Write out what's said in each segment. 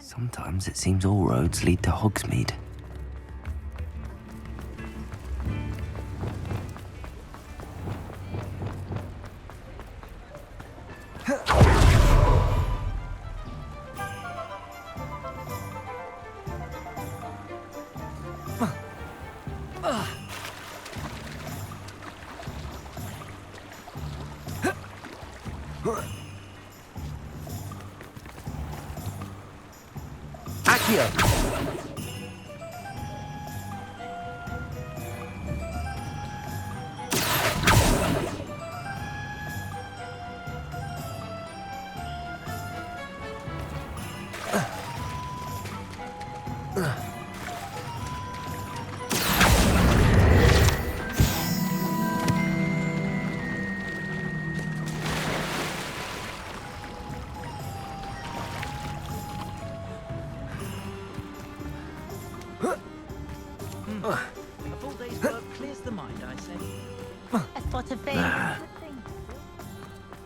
Sometimes it seems all roads lead to Hogsmeade. A full day's work clears the mind, I say. A spot of thing.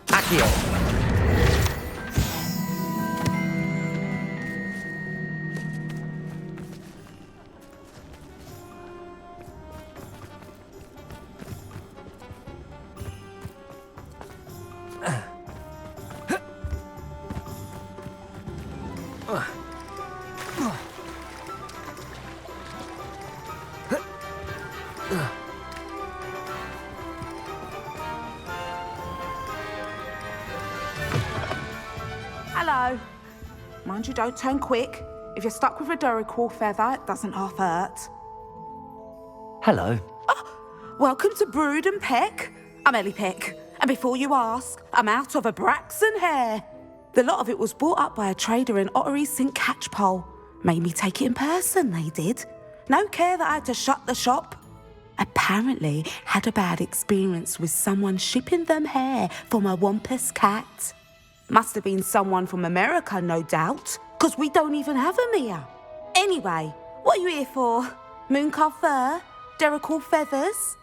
Accio! Hello. Mind you, don't turn quick. If you're stuck with a Deluxe feather, it doesn't half hurt. Hello. Welcome to Brood and Peck. I'm Ellie Peck, and before you ask, I'm out of a Braxton hair. The lot of it was bought up by a trader in Ottery St. Catchpole. Made me take it in person, they did. No care that I had to shut the shop. Apparently had a bad experience with someone shipping them hair from a Wampus cat. Must have been someone from America, no doubt, because we don't even have them here. Anyway, what are you here for? Mooncar fur? Deluxe feathers?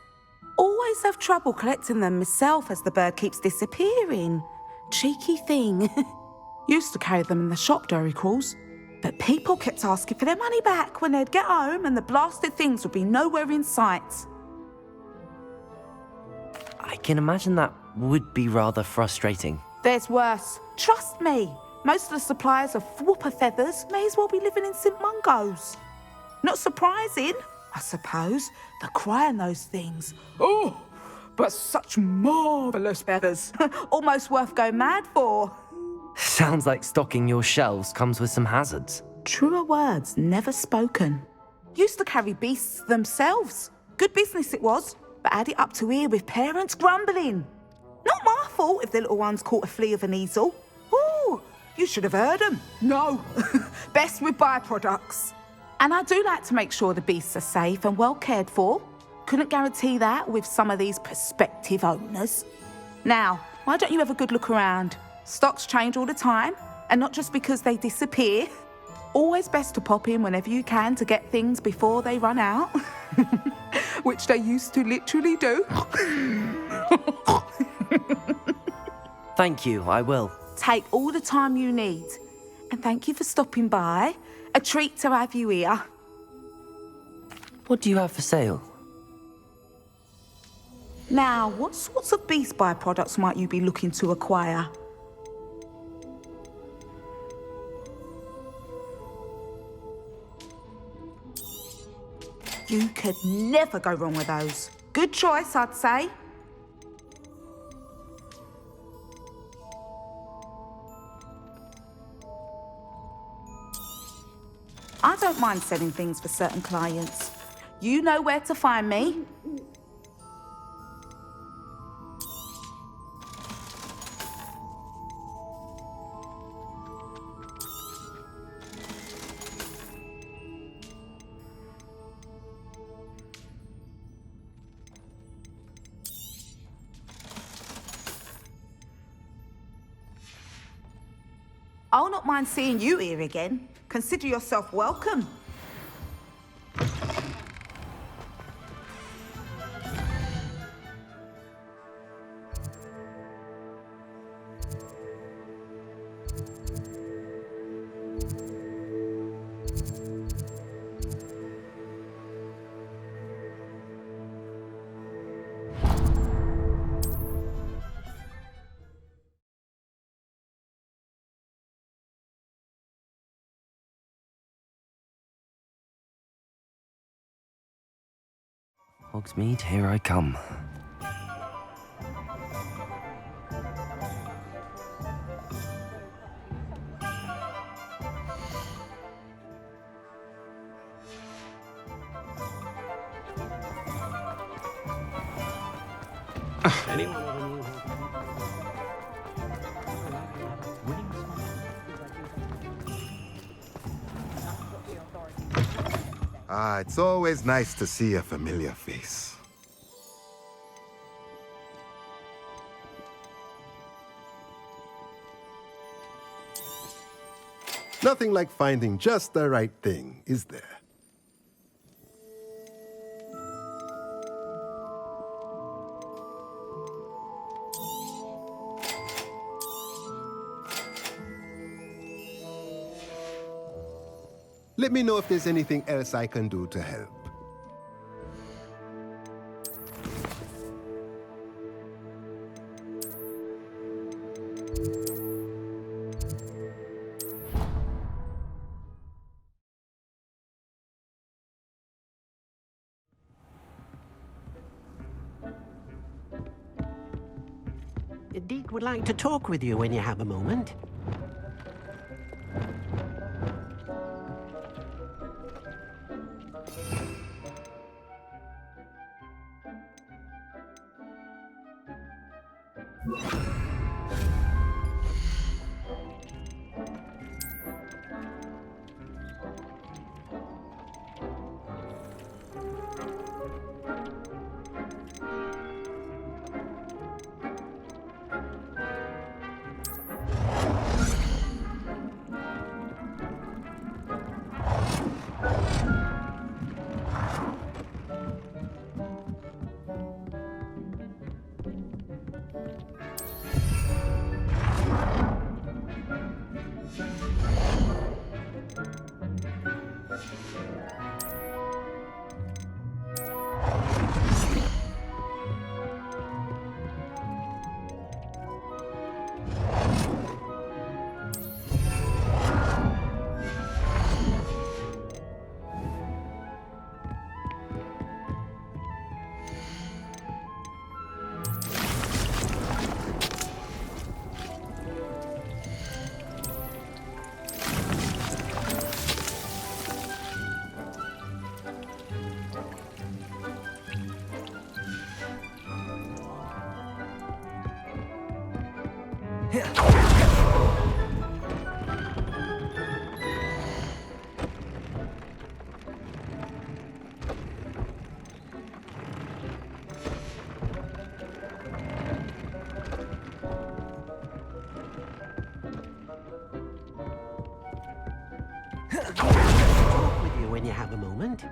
Always have trouble collecting them myself as the bird keeps disappearing. Cheeky thing. Used to carry them in the shop, Deluxe, but people kept asking for their money back when they'd get home and the blasted things would be nowhere in sight. I can imagine that would be rather frustrating. There's worse. Trust me. Most of the suppliers of whooper feathers may as well be living in St. Mungo's. Not surprising, I suppose, the cry on those things. Oh, but such marvellous feathers. Almost worth going mad for. Sounds like stocking your shelves comes with some hazards. Truer words never spoken. Used to carry beasts themselves. Good business it was, but had it up to here with parents grumbling. Not my fault if the little ones caught a flea of an easel. Ooh, you should have heard them. No, best with byproducts. And I do like to make sure the beasts are safe and well cared for. Couldn't guarantee that with some of these prospective owners. Now, why don't you have a good look around? Stocks change all the time, and not just because they disappear. Always best to pop in whenever you can to get things before they run out. Which they used to literally do. Thank you, I will. Take all the time you need. And thank you for stopping by. A treat to have you here. What do you have for sale? Now, what sorts of beast byproducts might you be looking to acquire? You could never go wrong with those. Good choice, I'd say. I don't mind selling things for certain clients. You know where to find me. I'll not mind seeing you here again. Consider yourself welcome. Hogsmeade, here I come. Ah, it's always nice to see a familiar face. Nothing like finding just the right thing, is there? Let me know if there's anything else I can do to help. Deek would like to talk with you when you have a moment. Talk with you when you have a moment.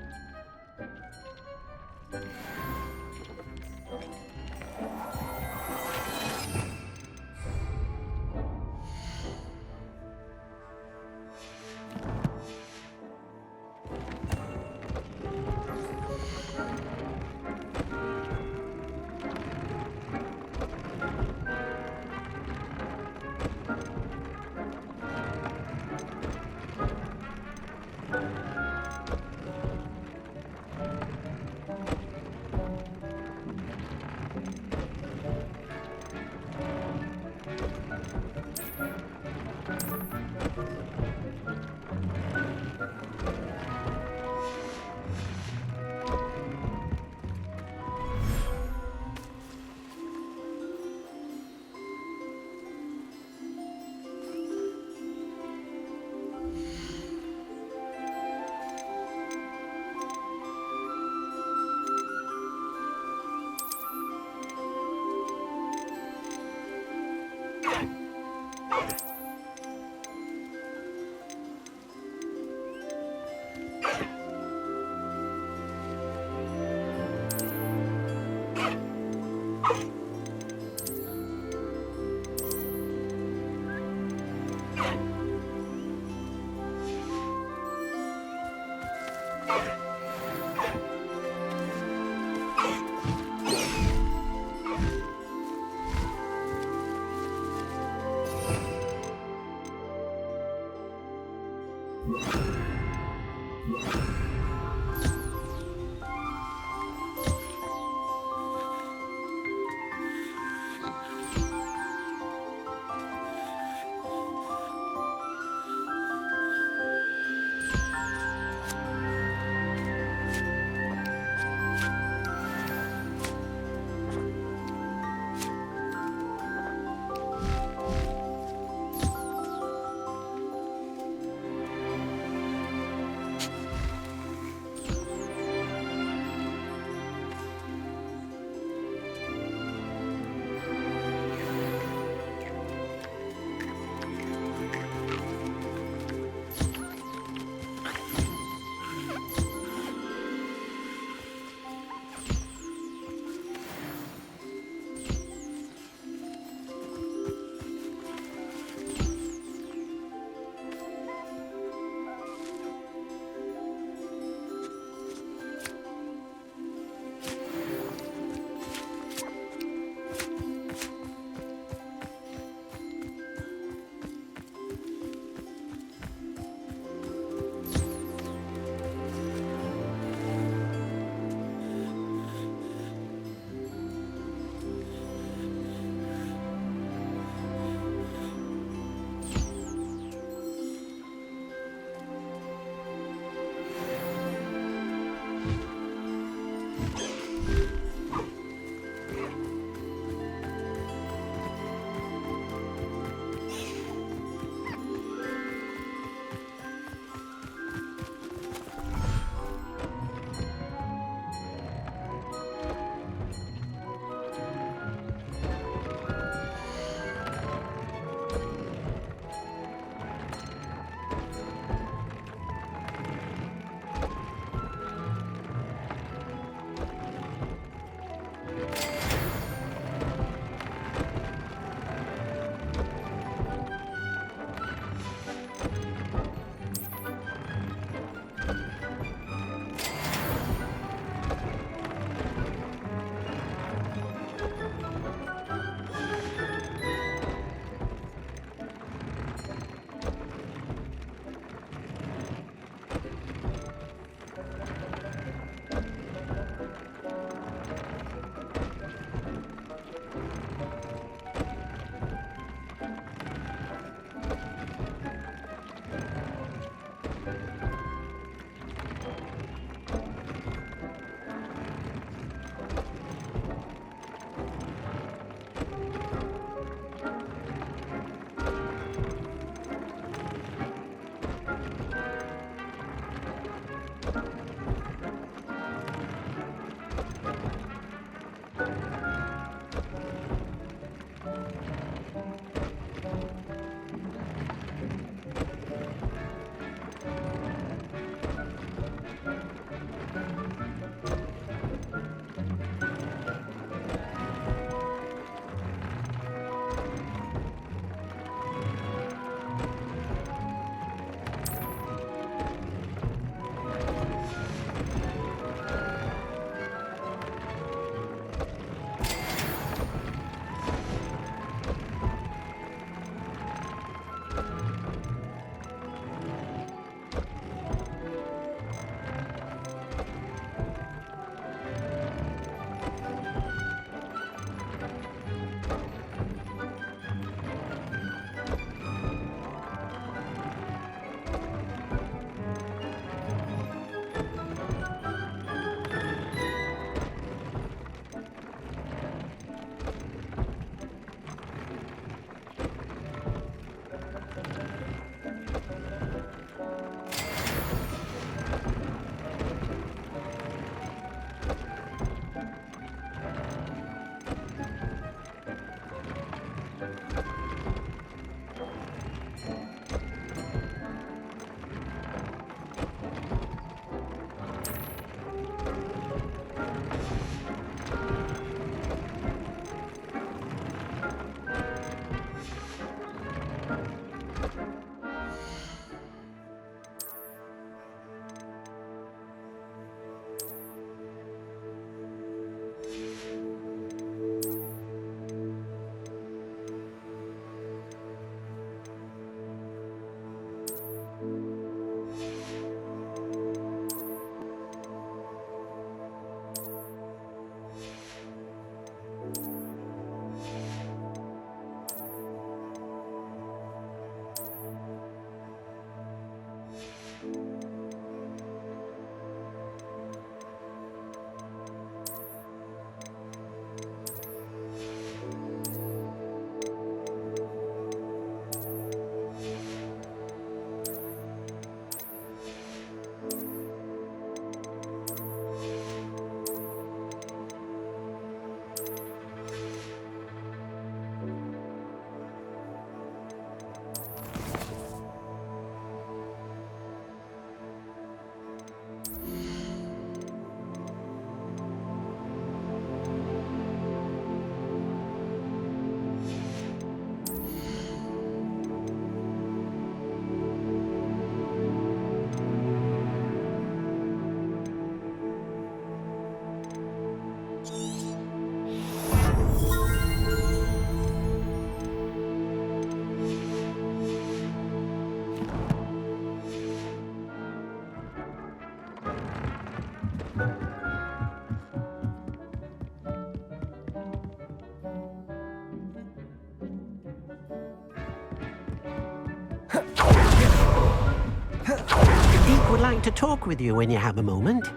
would like to talk with you when you have a moment.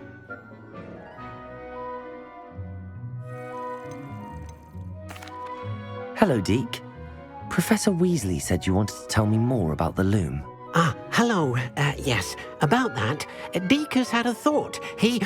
Hello, Deek. Professor Weasley said you wanted to tell me more about the loom. Ah, hello. Yes, about that. Deek has had a thought. He...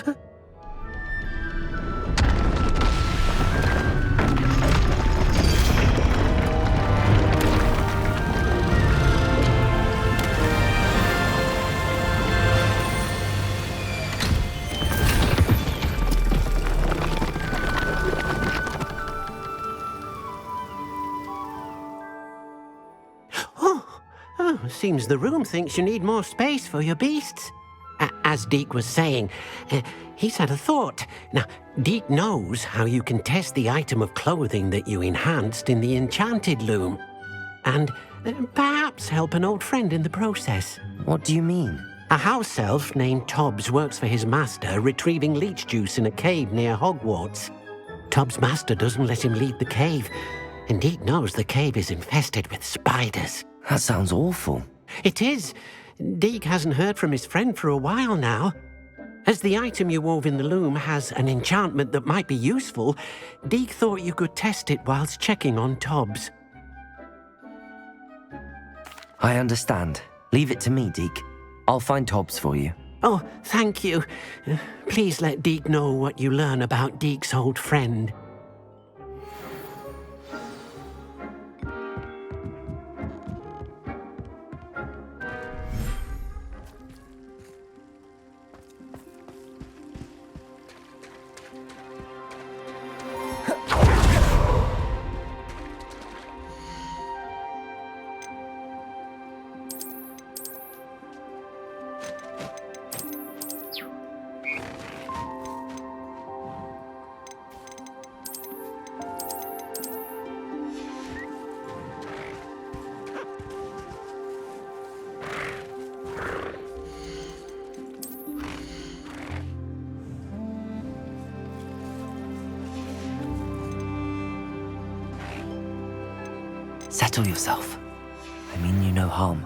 Seems the room thinks you need more space for your beasts. As Deek was saying, he's had a thought. Now, Deek knows how you can test the item of clothing that you enhanced in the enchanted loom. And perhaps help an old friend in the process. What do you mean? A house elf named Tobbs works for his master retrieving leech juice in a cave near Hogwarts. Tobbs' master doesn't let him leave the cave, and Deek knows the cave is infested with spiders. That sounds awful. It is. Deek hasn't heard from his friend for a while now. As the item you wove in the loom has an enchantment that might be useful, Deek thought you could test it whilst checking on Tobbs. I understand. Leave it to me, Deek. I'll find Tobbs for you. Oh, thank you. Please let Deek know what you learn about Deek's old friend. Settle yourself. I mean you no harm.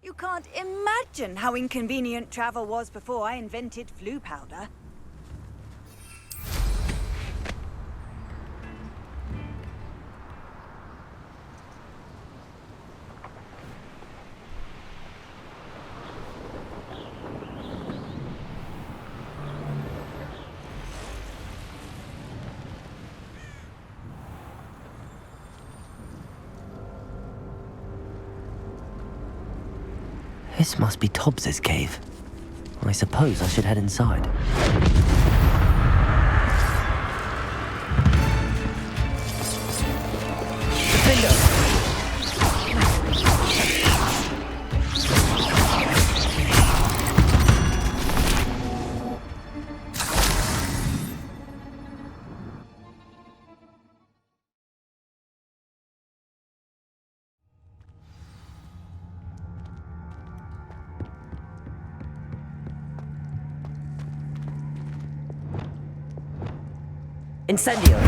You can't imagine how inconvenient travel was before I invented flu powder. This must be Tobbs's cave. I suppose I should head inside. Incendio!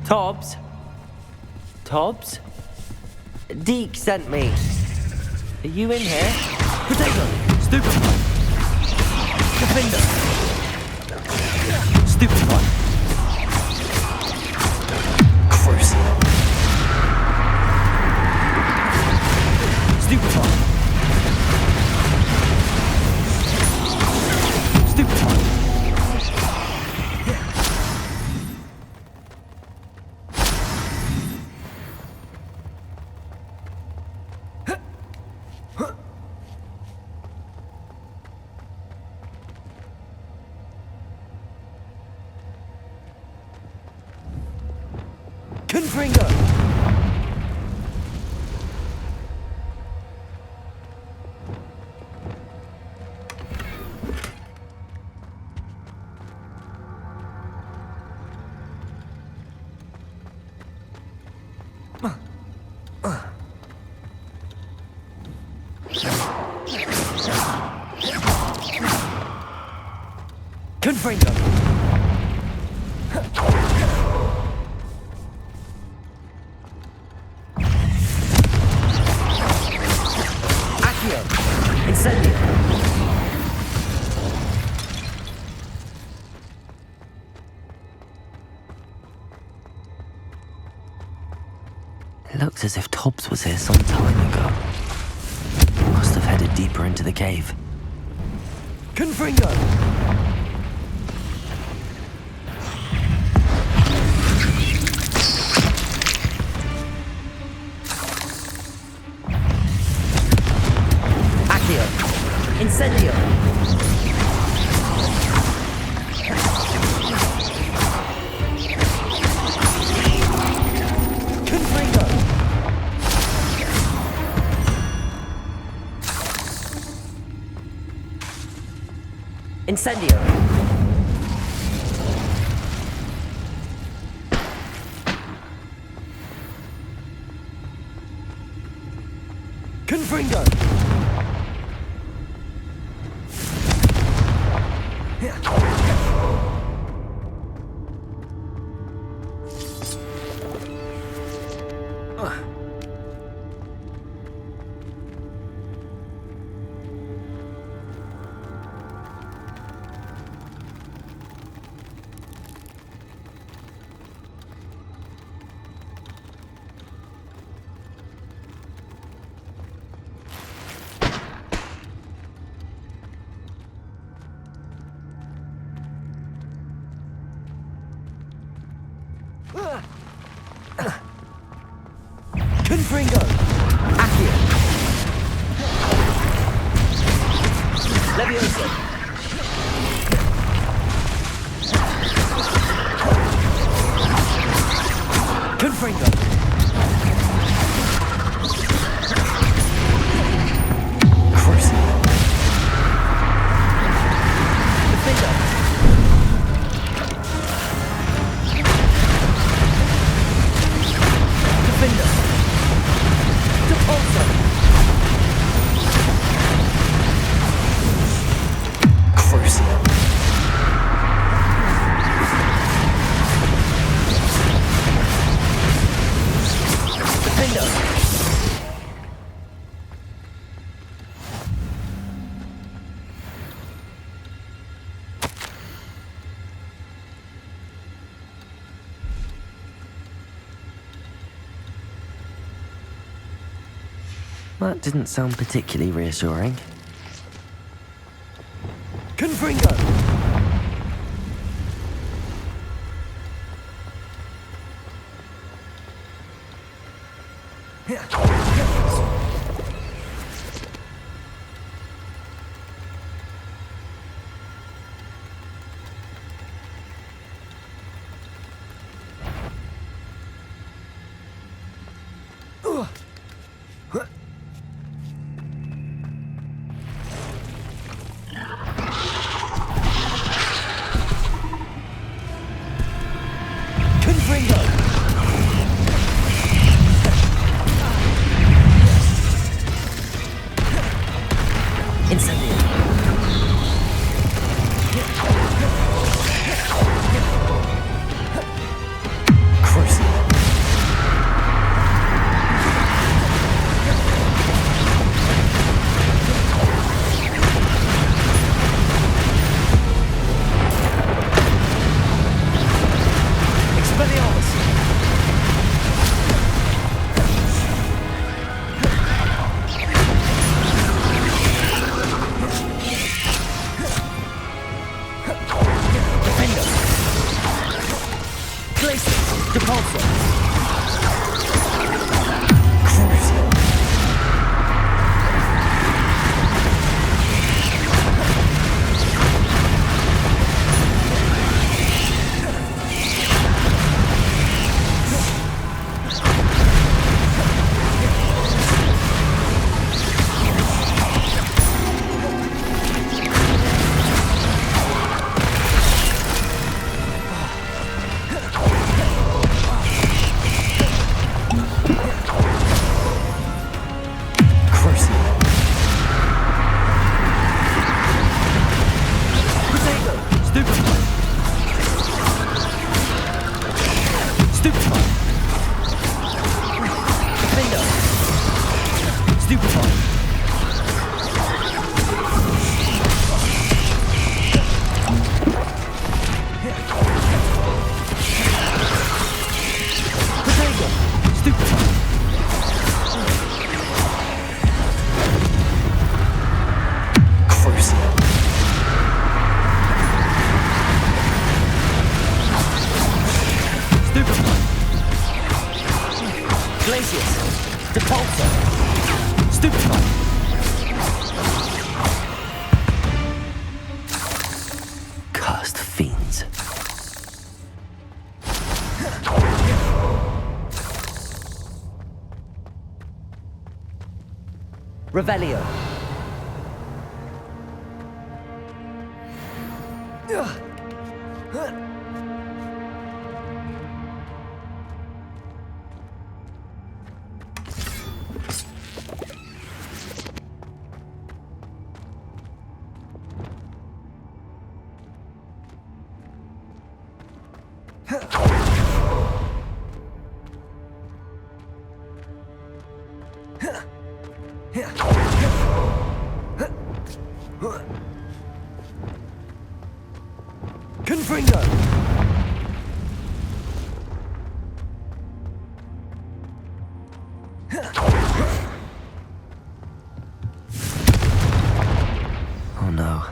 Tobbs? Tobbs? Deeks sent me. Are you in here? Potato! Stupefy! Gryffindor! Stupefy! Crucial! Stupefy! Confringo! Confringo! Incendio! It looks as if Tobbs was here some time ago. Must have headed deeper into the cave. Confringo! Incendio! Confringo! Incendio! Confringo! Confringo! Accio! Leviosa! Confringo! Crucial! Defender! Defender! That didn't sound particularly reassuring. Confringo! Cursed fiends. Revelio. Confringo! Oh no.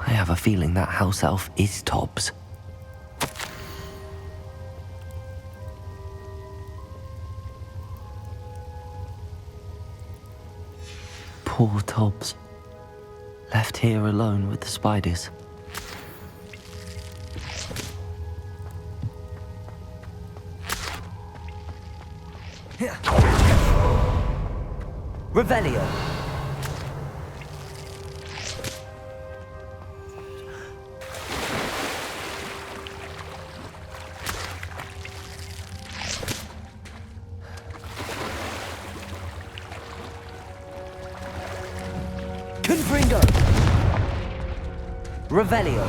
I have a feeling that house elf is Tobbs. Poor Tobbs. Left here alone with the spiders. Revelio. Confringo. Revelio.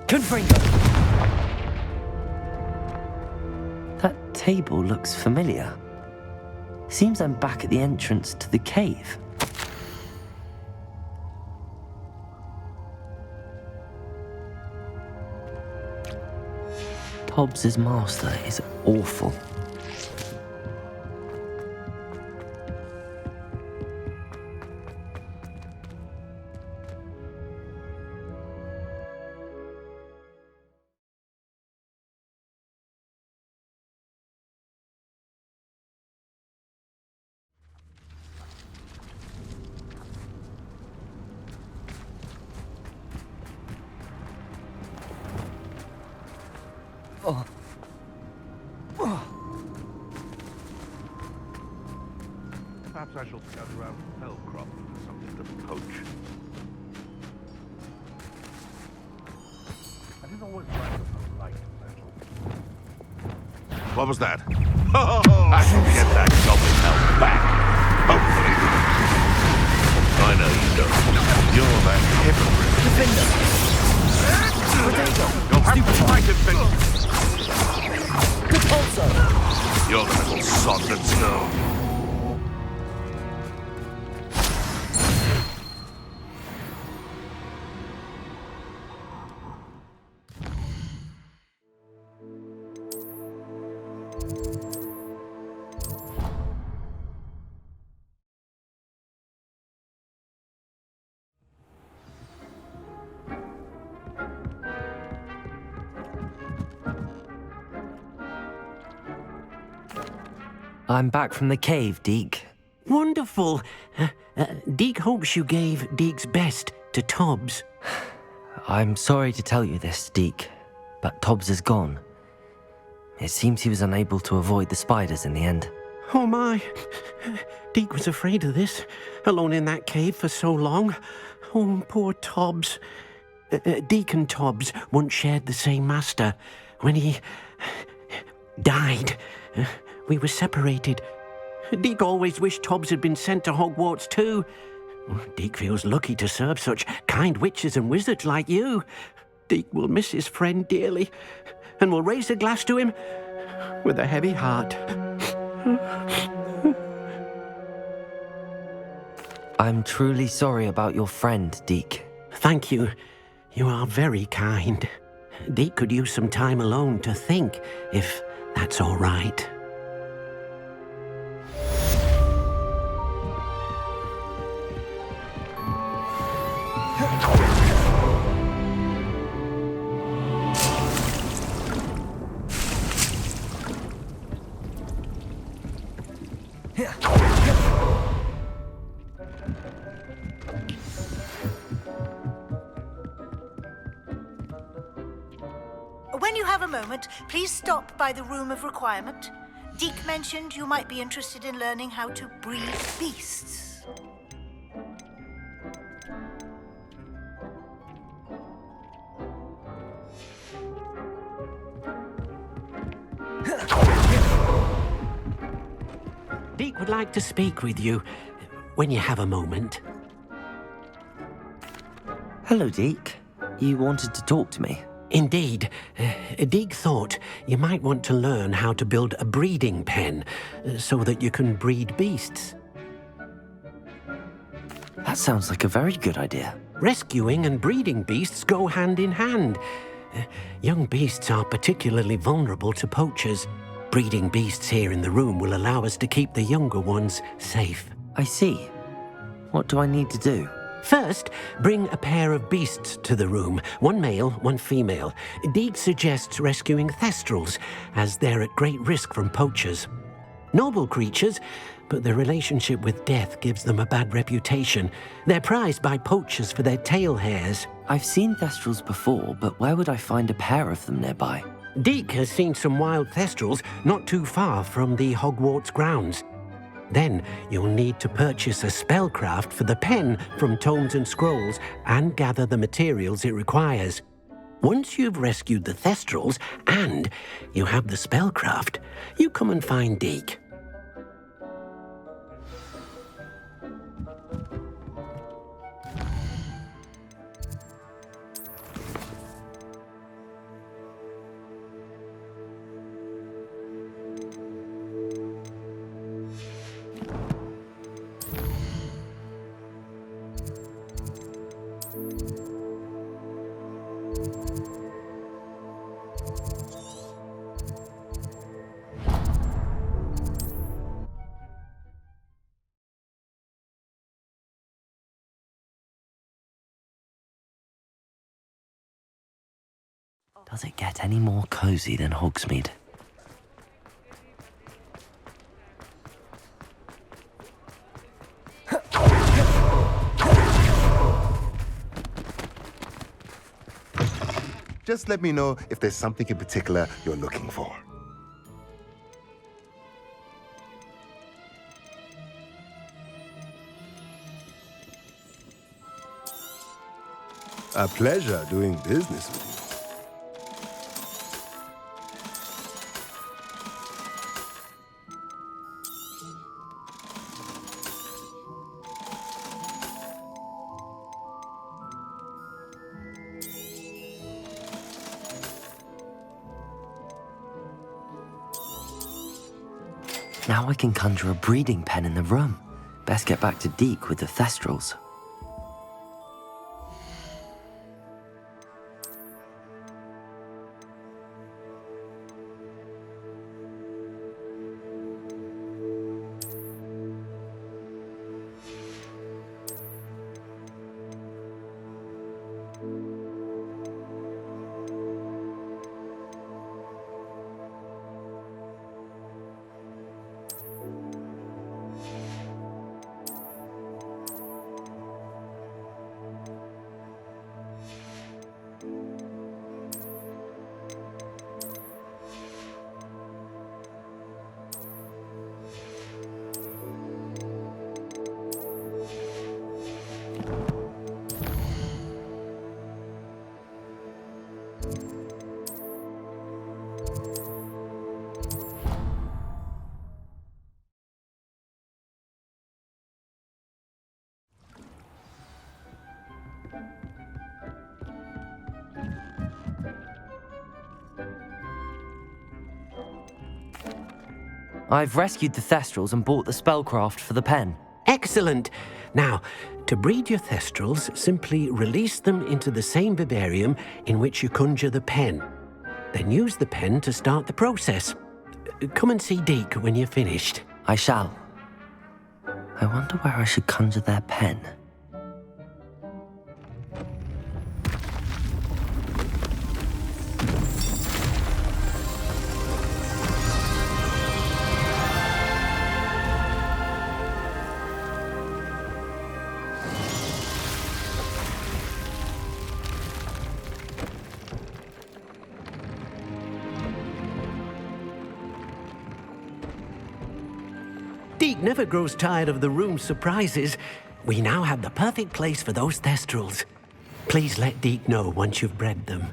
Confringo. That table looks familiar. Seems I'm back at the entrance to the cave. Tobbs' master is awful. Perhaps I shall scout around Hellcroft for something to poach. I didn't always like the light metal. What was that? Oh, I shall get that goblin hell back. Hopefully. I know you don't. You're that hypocrite. You'll have to fight him, Big. You're the little sod that's no. I'm back from the cave, Deek. Wonderful. Deek hopes you gave Deek's best to Tobbs. I'm sorry to tell you this, Deek, but Tobbs is gone. It seems he was unable to avoid the spiders in the end. Oh my. Deek was afraid of this, alone in that cave for so long. Oh, poor Tobbs. Deek and Tobbs once shared the same master. When he died, we were separated. Deek always wished Tobbs had been sent to Hogwarts too. Deek feels lucky to serve such kind witches and wizards like you. Deek will miss his friend dearly, and will raise a glass to him with a heavy heart. I'm truly sorry about your friend, Deek. Thank you. You are very kind. Deek could use some time alone to think, if that's all right. When you have a moment, please stop by the Room of Requirement. Deek mentioned you might be interested in learning how to breed beasts. Deek would like to speak with you when you have a moment. Hello, Deek. You wanted to talk to me? Indeed. Deek thought you might want to learn how to build a breeding pen so that you can breed beasts. That sounds like a very good idea. Rescuing and breeding beasts go hand in hand. Young beasts are particularly vulnerable to poachers. Breeding beasts here in the room will allow us to keep the younger ones safe. I see. What do I need to do? First, bring a pair of beasts to the room. One male, one female. Deek suggests rescuing thestrals, as they're at great risk from poachers. Noble creatures, but their relationship with death gives them a bad reputation. They're prized by poachers for their tail hairs. I've seen thestrals before, but where would I find a pair of them nearby? Deek has seen some wild thestrals not too far from the Hogwarts grounds. Then you'll need to purchase a spellcraft for the pen from Tomes and Scrolls and gather the materials it requires. Once you've rescued the thestrals and you have the spellcraft, you come and find Deek. Does it get any more cozy than Hogsmeade? Just let me know if there's something in particular you're looking for. A pleasure doing business with you. Now I can conjure a breeding pen in the room. Best get back to Deek with the Thestrals. I've rescued the Thestrals and bought the spellcraft for the pen. Excellent. Now, to breed your Thestrals, simply release them into the same vivarium in which you conjure the pen. Then use the pen to start the process. Come and see Deek when you're finished. I shall. I wonder where I should conjure their pen. Deek never grows tired of the room's surprises. We now have the perfect place for those Thestrals. Please let Deek know once you've bred them.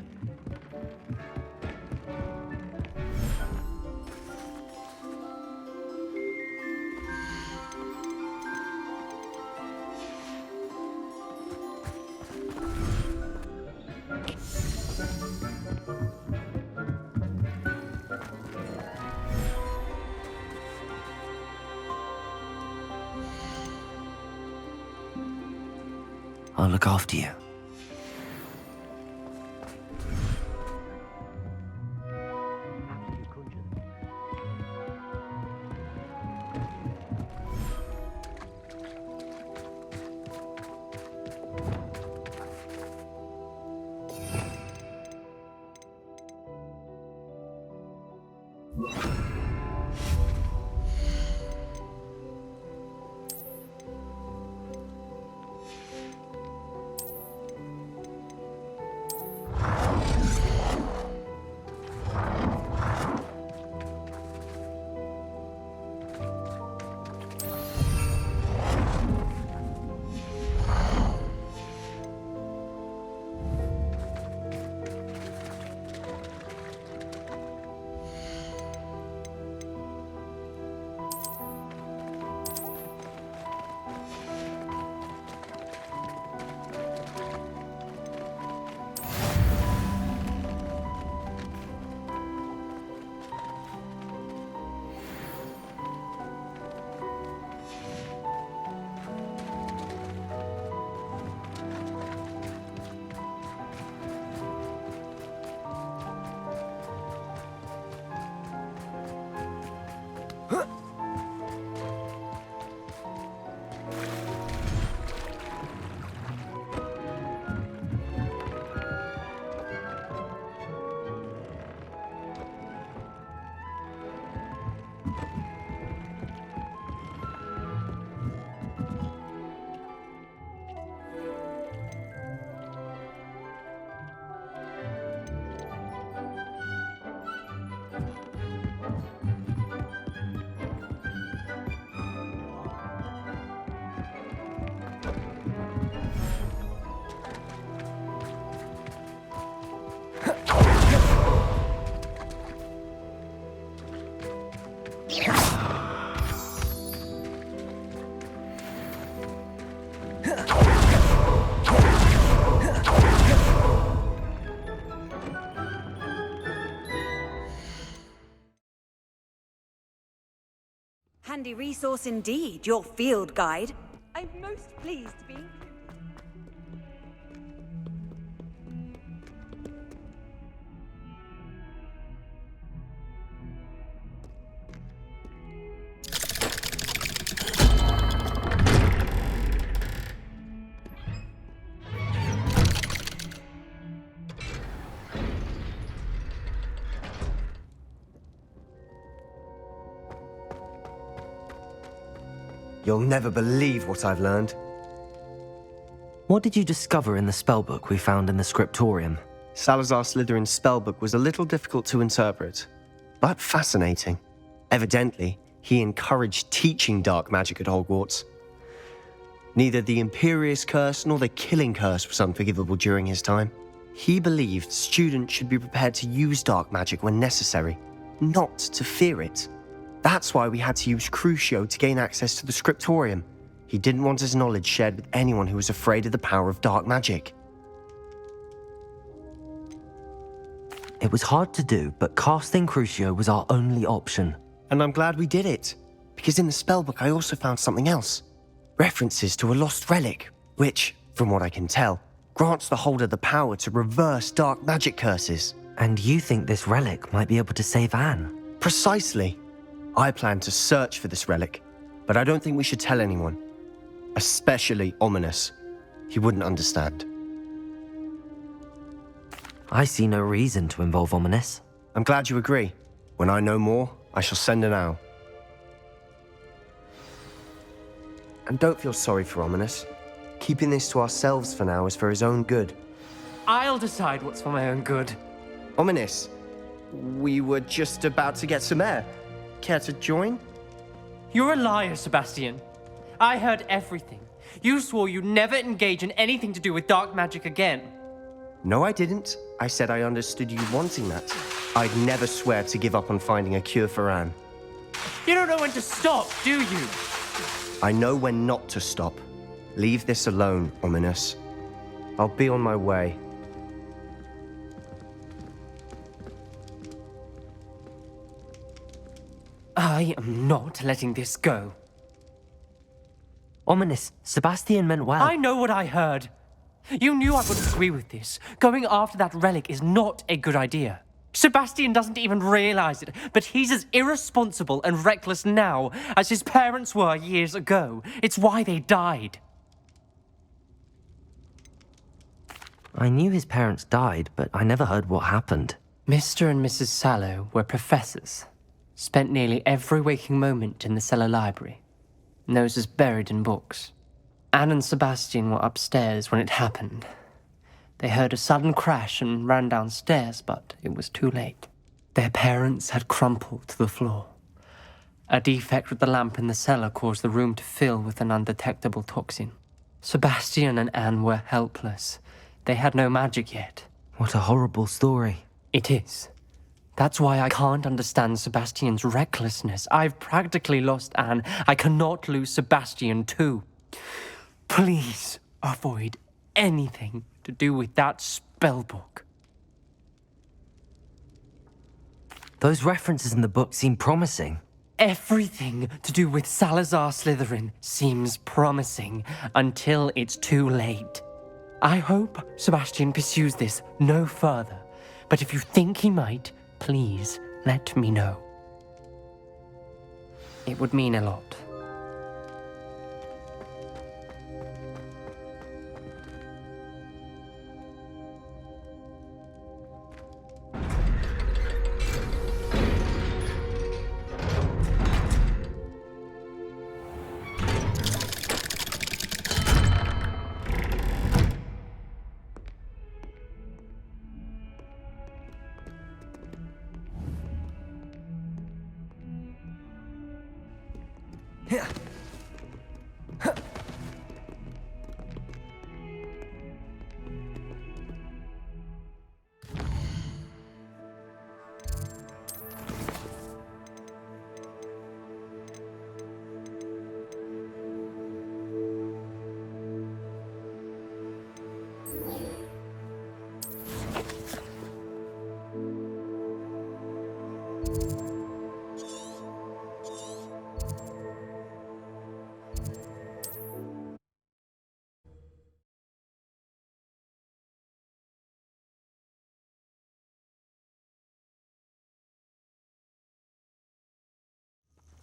I'll look after you. Handy resource indeed, your field guide. I'm most pleased to be. You'll never believe what I've learned. What did you discover in the spellbook we found in the scriptorium? Salazar Slytherin's spellbook was a little difficult to interpret, but fascinating. Evidently, he encouraged teaching dark magic at Hogwarts. Neither the Imperious Curse nor the Killing Curse was unforgivable during his time. He believed students should be prepared to use dark magic when necessary, not to fear it. That's why we had to use Crucio to gain access to the scriptorium. He didn't want his knowledge shared with anyone who was afraid of the power of dark magic. It was hard to do, but casting Crucio was our only option. And I'm glad we did it, because in the spellbook I also found something else. References to a lost relic, which, from what I can tell, grants the holder the power to reverse dark magic curses. And you think this relic might be able to save Anne? Precisely. I plan to search for this relic, but I don't think we should tell anyone. Especially Ominous. He wouldn't understand. I see no reason to involve Ominous. I'm glad you agree. When I know more, I shall send an owl. And don't feel sorry for Ominous. Keeping this to ourselves for now is for his own good. I'll decide what's for my own good. Ominous, we were just about to get some air. Care to join? You're a liar, Sebastian. I heard everything. You swore you'd never engage in anything to do with dark magic again. No, I didn't. I said I understood you wanting that. I'd never swear to give up on finding a cure for Anne. You don't know when to stop, do you? I know when not to stop. Leave this alone, Ominous. I'll be on my way. I am not letting this go. Ominous, Sebastian meant well. I know what I heard. You knew I wouldn't agree with this. Going after that relic is not a good idea. Sebastian doesn't even realize it, but he's as irresponsible and reckless now as his parents were years ago. It's why they died. I knew his parents died, but I never heard what happened. Mr. and Mrs. Sallow were professors. Spent nearly every waking moment in the cellar library. Noses buried in books. Anne and Sebastian were upstairs when it happened. They heard a sudden crash and ran downstairs, but it was too late. Their parents had crumpled to the floor. A defect with the lamp in the cellar caused the room to fill with an undetectable toxin. Sebastian and Anne were helpless. They had no magic yet. What a horrible story. It is. That's why I can't understand Sebastian's recklessness. I've practically lost Anne. I cannot lose Sebastian too. Please avoid anything to do with that spellbook. Those references in the book seem promising. Everything to do with Salazar Slytherin seems promising until it's too late. I hope Sebastian pursues this no further, but if you think he might, please let me know. It would mean a lot.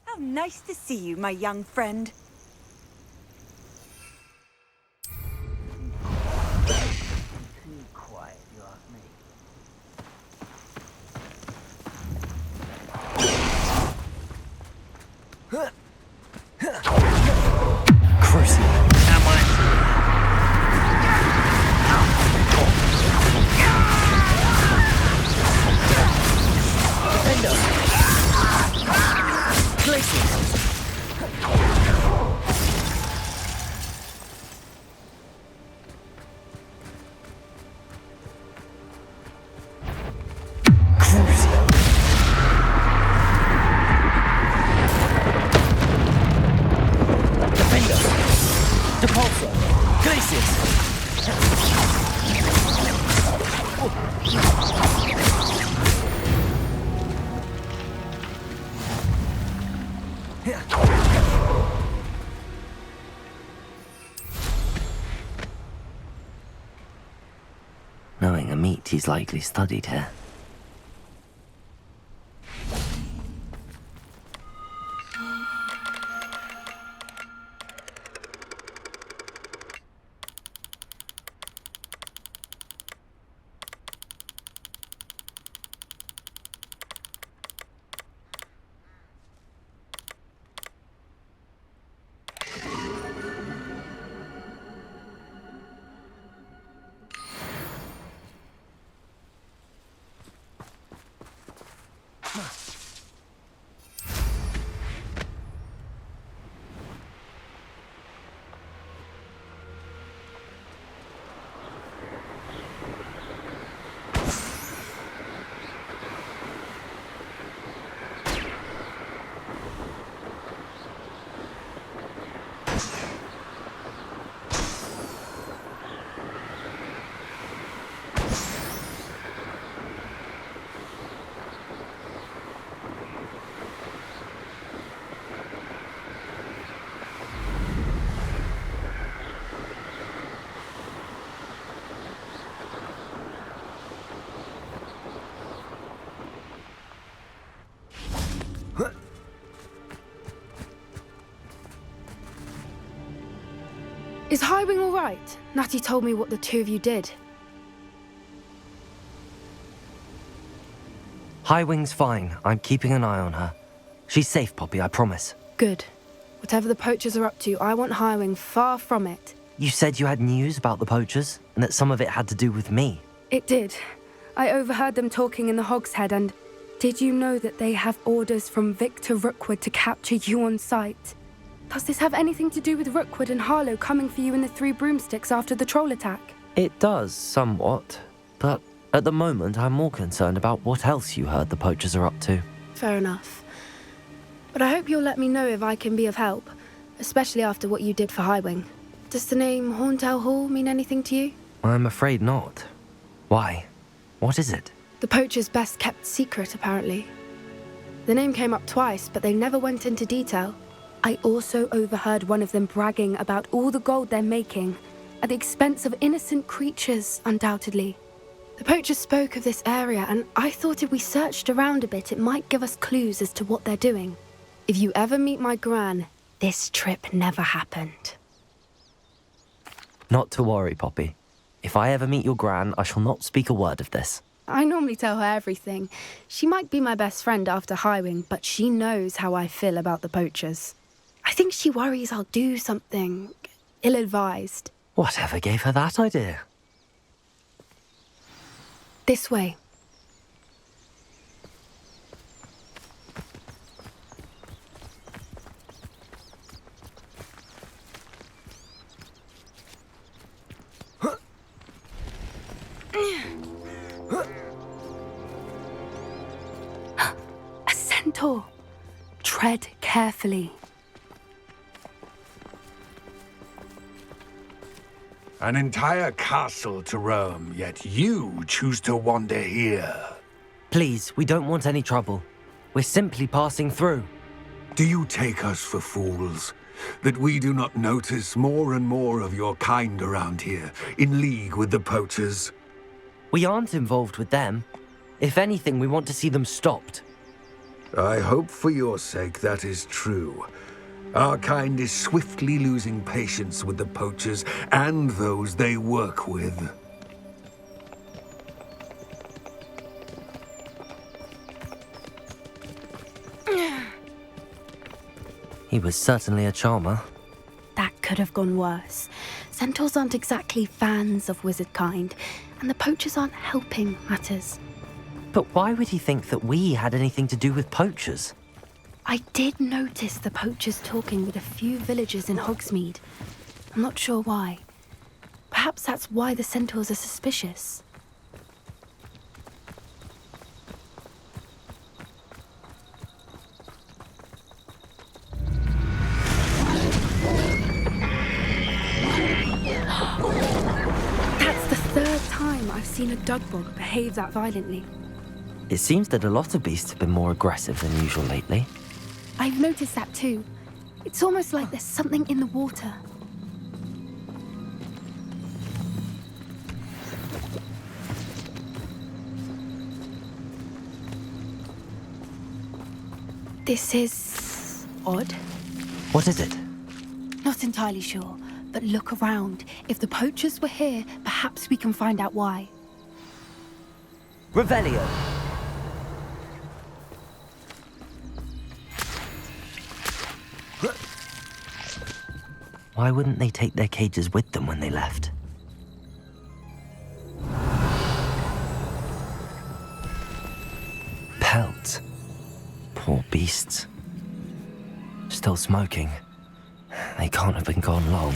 How nice to see you, my young friend. Too quiet, you ask me. Crucial. Knowing a meat, he's likely studied here. Is Highwing all right? Natty told me what the two of you did. Highwing's fine. I'm keeping an eye on her. She's safe, Poppy, I promise. Good. Whatever the poachers are up to, I want Highwing far from it. You said you had news about the poachers, and that some of it had to do with me. It did. I overheard them talking in the Hogshead, and did you know that they have orders from Victor Rookwood to capture you on sight? Does this have anything to do with Rookwood and Harlow coming for you in the Three Broomsticks after the troll attack? It does, somewhat. But at the moment, I'm more concerned about what else you heard the poachers are up to. Fair enough. But I hope you'll let me know if I can be of help, especially after what you did for Highwing. Does the name Horntail Hall mean anything to you? I'm afraid not. Why? What is it? The poachers' best kept secret, apparently. The name came up twice, but they never went into detail. I also overheard one of them bragging about all the gold they're making, at the expense of innocent creatures, undoubtedly. The poachers spoke of this area, and I thought if we searched around a bit, it might give us clues as to what they're doing. If you ever meet my gran, this trip never happened. Not to worry, Poppy. If I ever meet your gran, I shall not speak a word of this. I normally tell her everything. She might be my best friend after Highwing, but she knows how I feel about the poachers. I think she worries I'll do something ill-advised. Whatever gave her that idea? This way. A centaur. Tread carefully. An entire castle to roam, yet you choose to wander here. Please, we don't want any trouble. We're simply passing through. Do you take us for fools? That we do not notice more and more of your kind around here, in league with the poachers? We aren't involved with them. If anything, we want to see them stopped. I hope for your sake that is true. Our kind is swiftly losing patience with the poachers and those they work with. He was certainly a charmer. That could have gone worse. Centaurs aren't exactly fans of wizard kind, and the poachers aren't helping matters. But why would he think that we had anything to do with poachers? I did notice the poachers talking with a few villagers in Hogsmeade. I'm not sure why. Perhaps that's why the centaurs are suspicious. That's the third time I've seen a dugbog behave that violently. It seems that a lot of beasts have been more aggressive than usual lately. I've noticed that too. It's almost like there's something in the water. This is odd. What is it? Not entirely sure, but look around. If the poachers were here, perhaps we can find out why. Revelio. Why wouldn't they take their cages with them when they left? Pelt. Poor beasts. Still smoking. They can't have been gone long.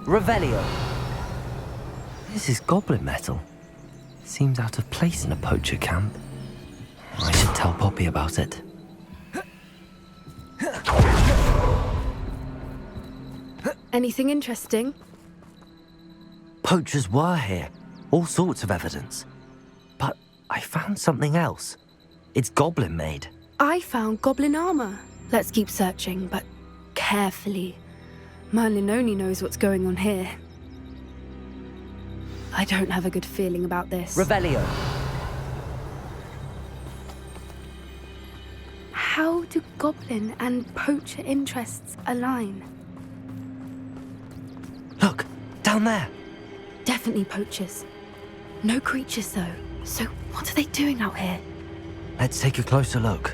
Revelio. This is goblin metal. Seems out of place in a poacher camp. I should tell Poppy about it. Anything interesting? Poachers were here. All sorts of evidence. But I found something else. It's goblin made. I found goblin armor. Let's keep searching, but carefully. Merlin only knows what's going on here. I don't have a good feeling about this. Revelio. How do goblin and poacher interests align? Look, down there. Definitely poachers. No creatures though. So what are they doing out here? Let's take a closer look.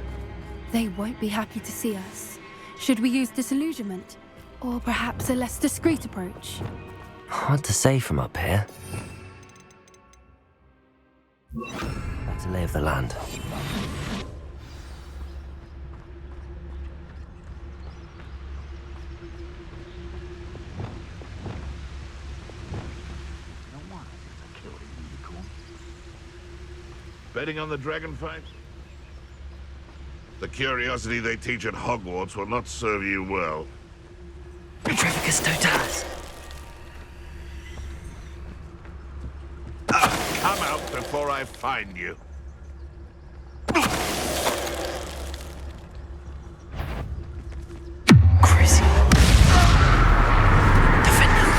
They won't be happy to see us. Should we use disillusionment? Or perhaps a less discreet approach? Hard to say from up here. Better lay of the land. Betting on the dragon fight? The curiosity they teach at Hogwarts will not serve you well. Petrificus totas! Come out before I find you. Crazy. Defender.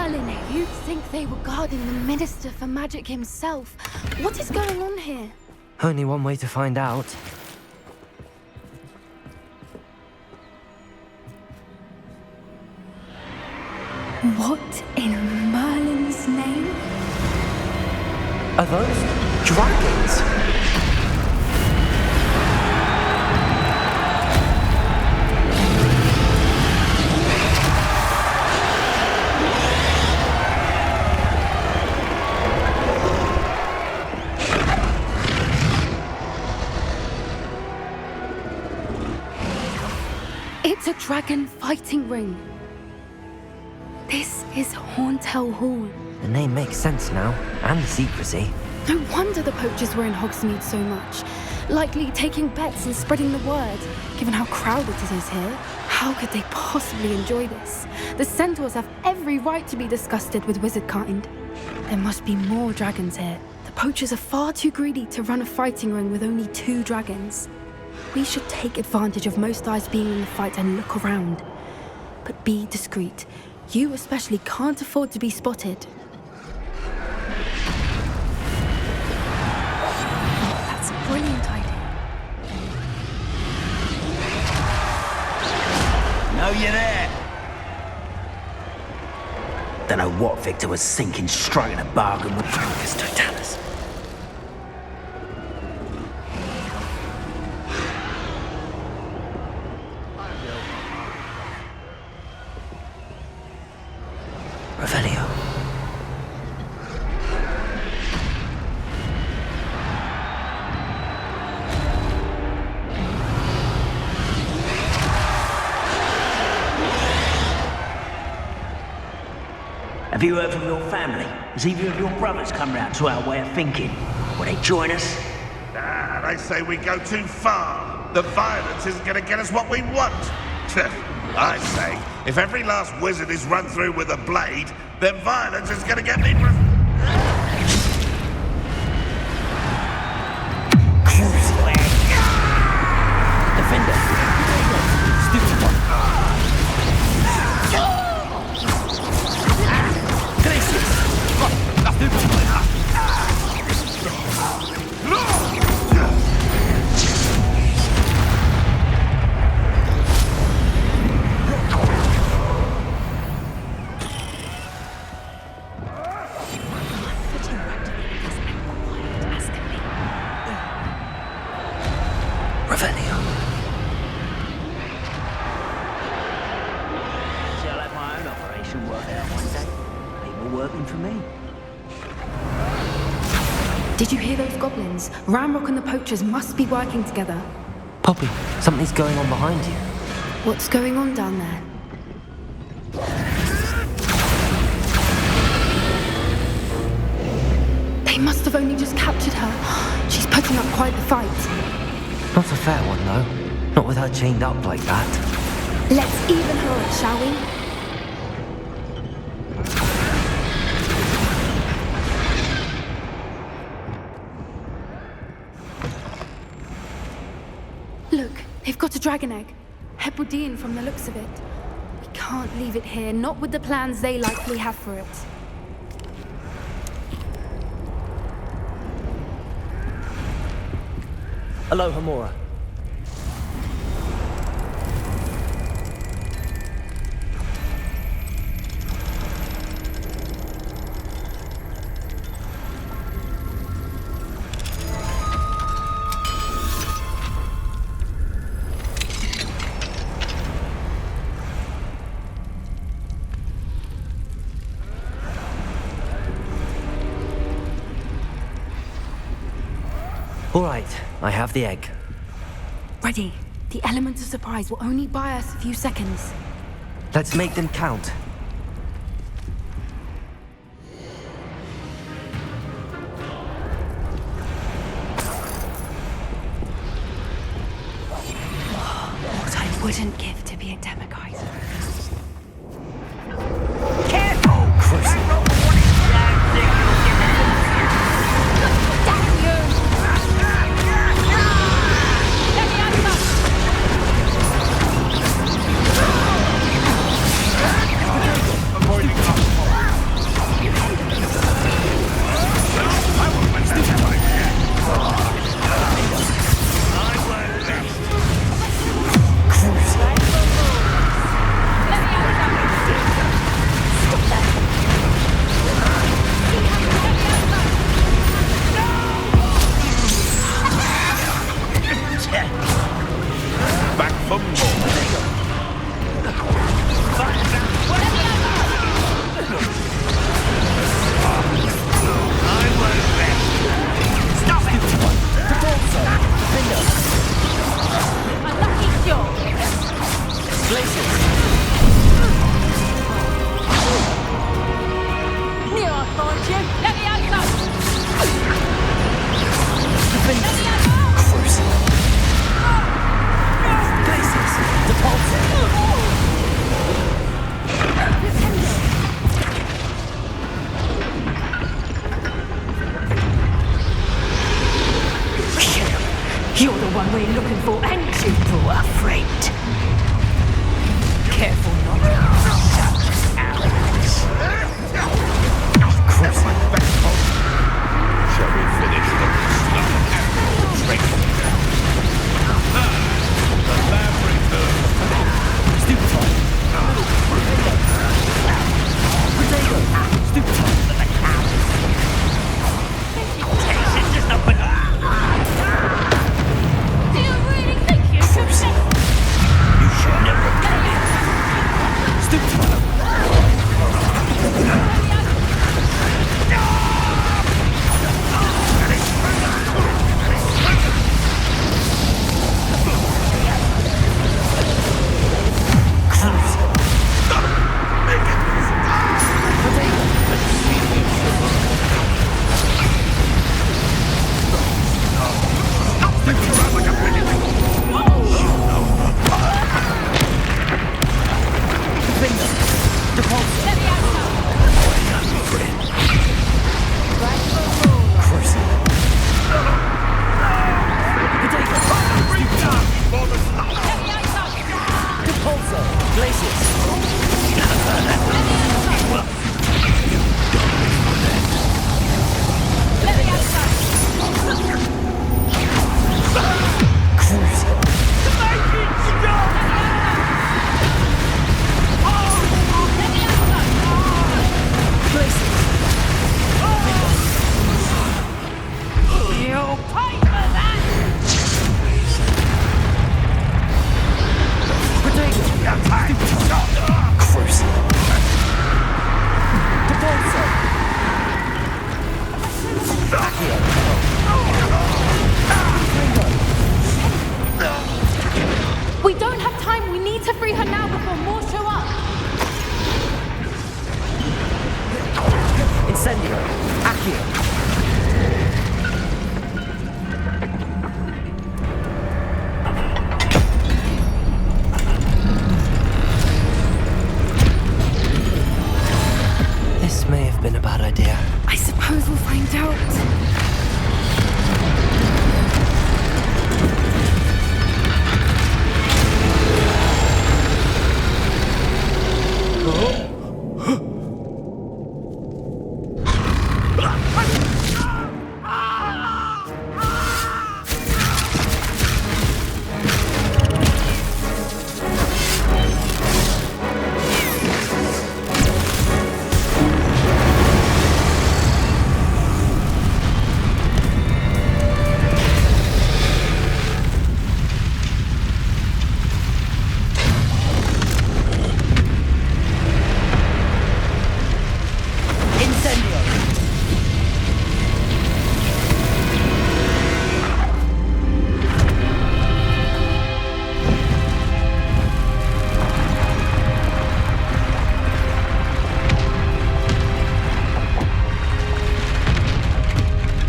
Merlin, you'd think they were guarding the Minister for Magic himself. What is going on here? Only one way to find out. What in Merlin's name? Are those dragons? It's a dragon fighting ring. This is Horntail Hall. The name makes sense now, and the secrecy. No wonder the poachers were in Hogsmeade so much. Likely taking bets and spreading the word, given how crowded it is here. How could they possibly enjoy this? The centaurs have every right to be disgusted with wizardkind. There must be more dragons here. The poachers are far too greedy to run a fighting ring with only 2 dragons. We should take advantage of most eyes being in the fight and look around. But be discreet. You especially can't afford to be spotted. That's a brilliant idea. Know you there? Don't know what Victor was thinking, striking a bargain with Crocus Totalis. Revelio. Have you heard from your family? Has either of your brothers come round to our way of thinking? Will they join us? Ah, they say we go too far. The violence isn't going to get us what we want. I say, if every last wizard is run through with a blade, then violence is going to get me... Defender. Stupid one. Did you hear those goblins? Ramrock and the poachers must be working together. Poppy, something's going on behind you. What's going on down there? They must have only just captured her. She's putting up quite the fight. Not a fair one, though. Not with her chained up like that. Let's even her up, shall we? Look, they've got a dragon egg. Hebridean from the looks of it. We can't leave it here, not with the plans they likely have for it. Aloha, Mora. All right, I have the egg. Ready. The element of surprise will only buy us a few seconds. Let's make them count. What I wouldn't give to be a demigeyser. Careful! looking for and you brought a friend. Careful not to Shall we finish the trick? The lab returns. Stupefy. Potato. Stupefy. Do you really think you should make... You should never have come in. Stupefy. We don't have time. We need to free her now before more show up. Incendio. Accio. This may have been a bad idea. I suppose we'll find out.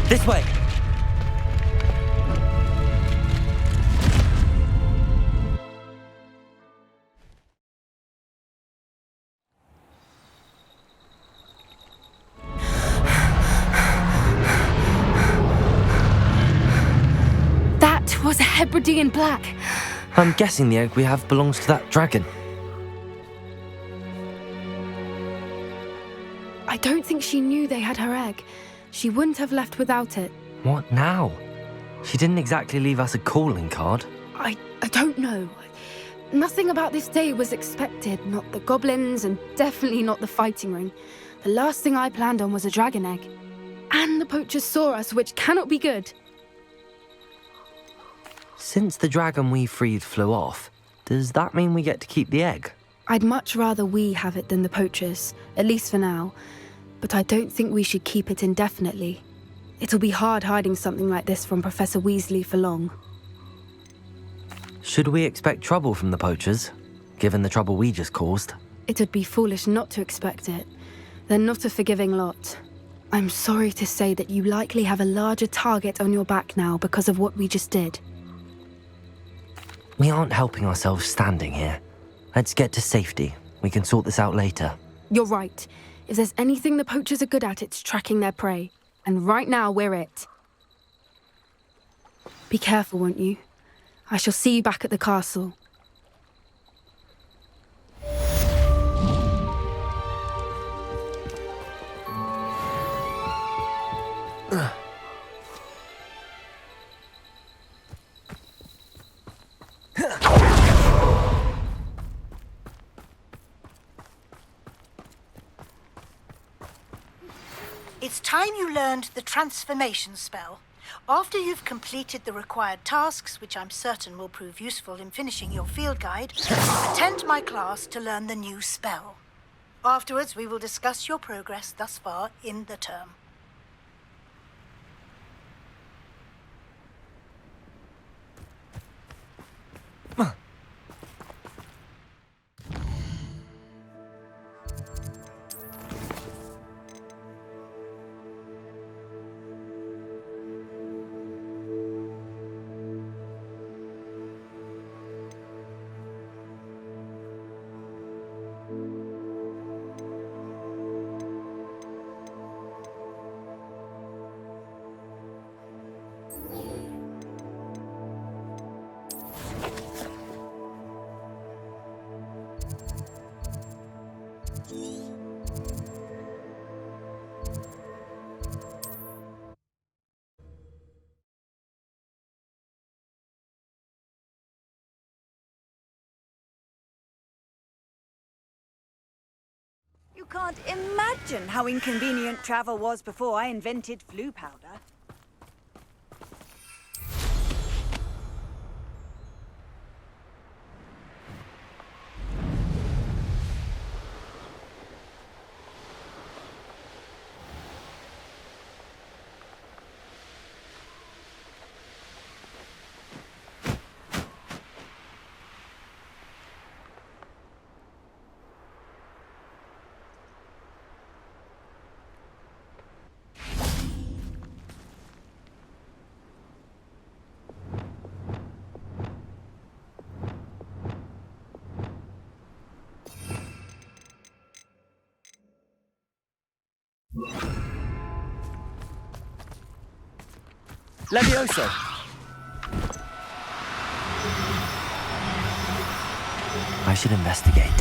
This way. That was a Hebridean black. I'm guessing the egg we have belongs to that dragon. I don't think she knew they had her egg. She wouldn't have left without it. What now? She didn't exactly leave us a calling card. I don't know. Nothing about this day was expected. Not the goblins, and definitely not the fighting ring. The last thing I planned on was a dragon egg. And the poachers saw us, which cannot be good. Since the dragon we freed flew off, does that mean we get to keep the egg? I'd much rather we have it than the poachers, at least for now. But I don't think we should keep it indefinitely. It'll be hard hiding something like this from Professor Weasley for long. Should we expect trouble from the poachers, given the trouble we just caused? It would be foolish not to expect it. They're not a forgiving lot. I'm sorry to say that you likely have a larger target on your back now because of what we just did. We aren't helping ourselves standing here. Let's get to safety. We can sort this out later. You're right. If there's anything the poachers are good at, it's tracking their prey. And right now, we're it. Be careful, won't you? I shall see you back at the castle. It's time you learned the transformation spell. After you've completed the required tasks, which I'm certain will prove useful in finishing your field guide, attend my class to learn the new spell. Afterwards, we will discuss your progress thus far in the term. You can't imagine how inconvenient travel was before I invented flu powder. Levioso! I should investigate.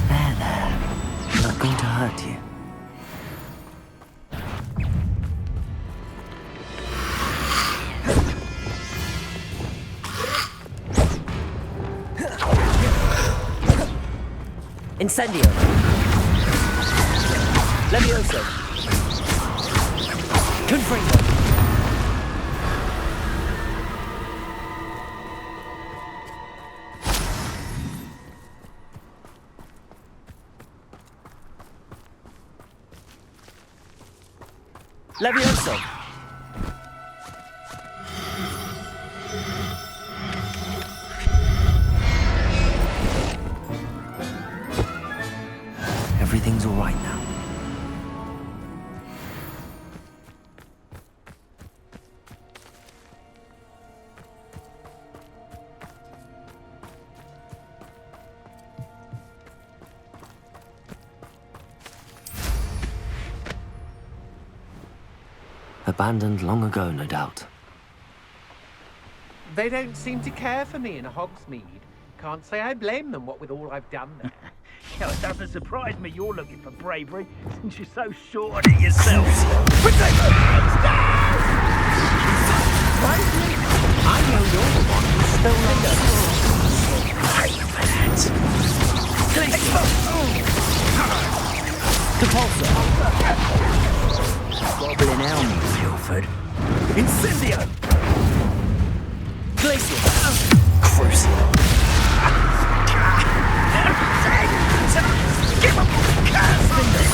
There. Not going to hurt you. Incendio! Levioso! Confringo! Levioso! Everything's all right now. Abandoned long ago, no doubt. They don't seem to care for me in Hogsmeade. Can't say I blame them, what with all I've done there. Yeah, it doesn't surprise me you're looking for bravery, since you're so short on it yourself. I know you're the one who stole the Pay for that. Goblin Elm, Guildford. Incendio! Glacier! Crucial. Give him a curse in this!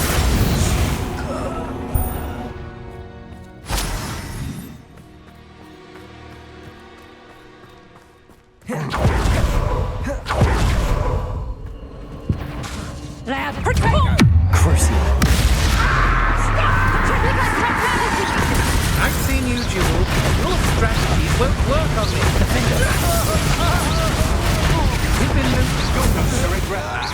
Loud protect! Crucial. I've seen you, Jewel. Your strategies won't work on me. You've been looped. You're not to regret that.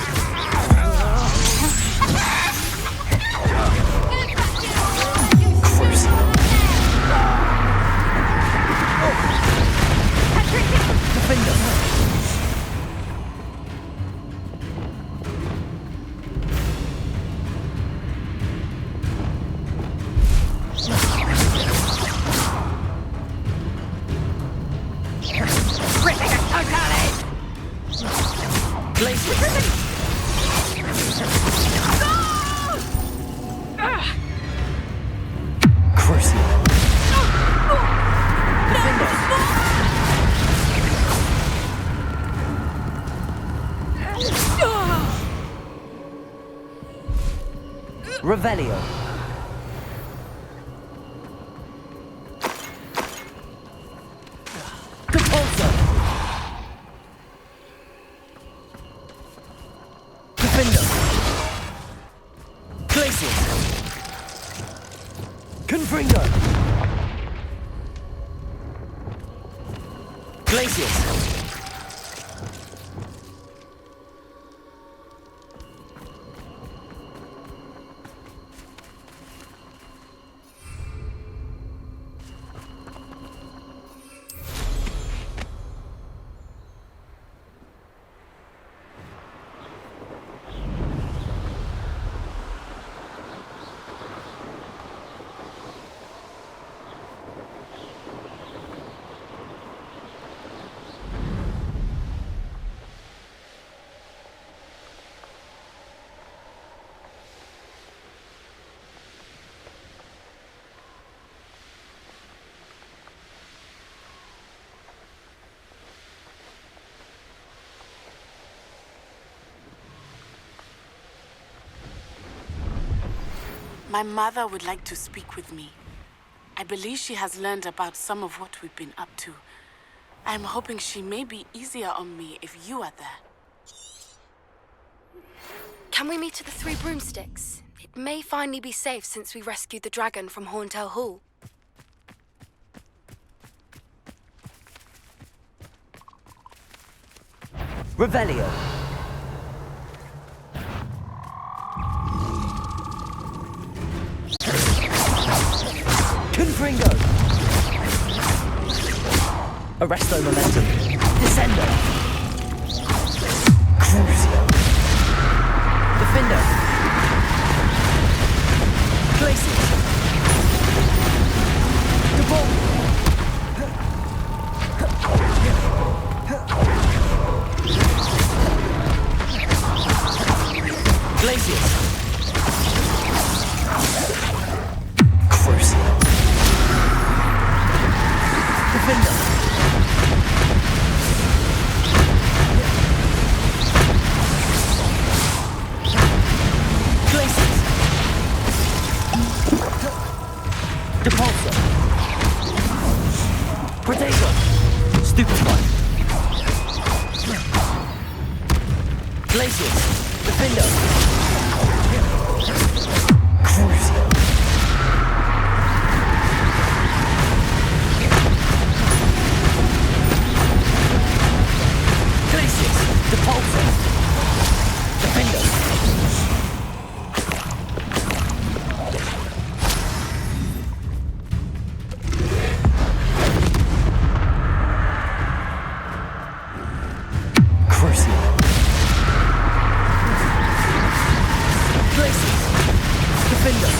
Crucial. Revelio. Compulso. Defender. Glacius. Confringo. Glacius. My mother would like to speak with me. I believe she has learned about some of what we've been up to. I'm hoping she may be easier on me if you are there. Can we meet at the Three Broomsticks? It may finally be safe since we rescued the dragon from Horntail Hall. Revelio. Confringo. Arresto momentum. Descendo. Crucio. Defender. Glacius. Devol. Glacius. Crucio. Defender. Glacius. Depulso. Protego. Stupefy. Glacius. Defender. Crucio. Glacius. Depulso. Defender. Crucio. Glacius. Defender.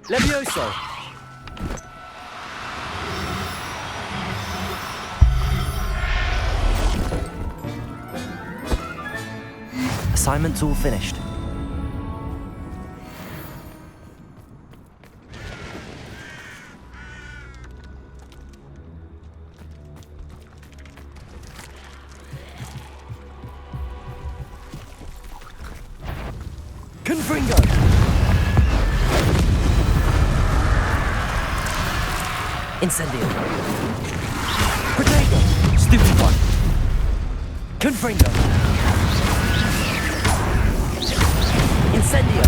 Levioso! Assignment's all finished. Confringo! Incendio. Protego! Stupid one! Confringo! Incendio.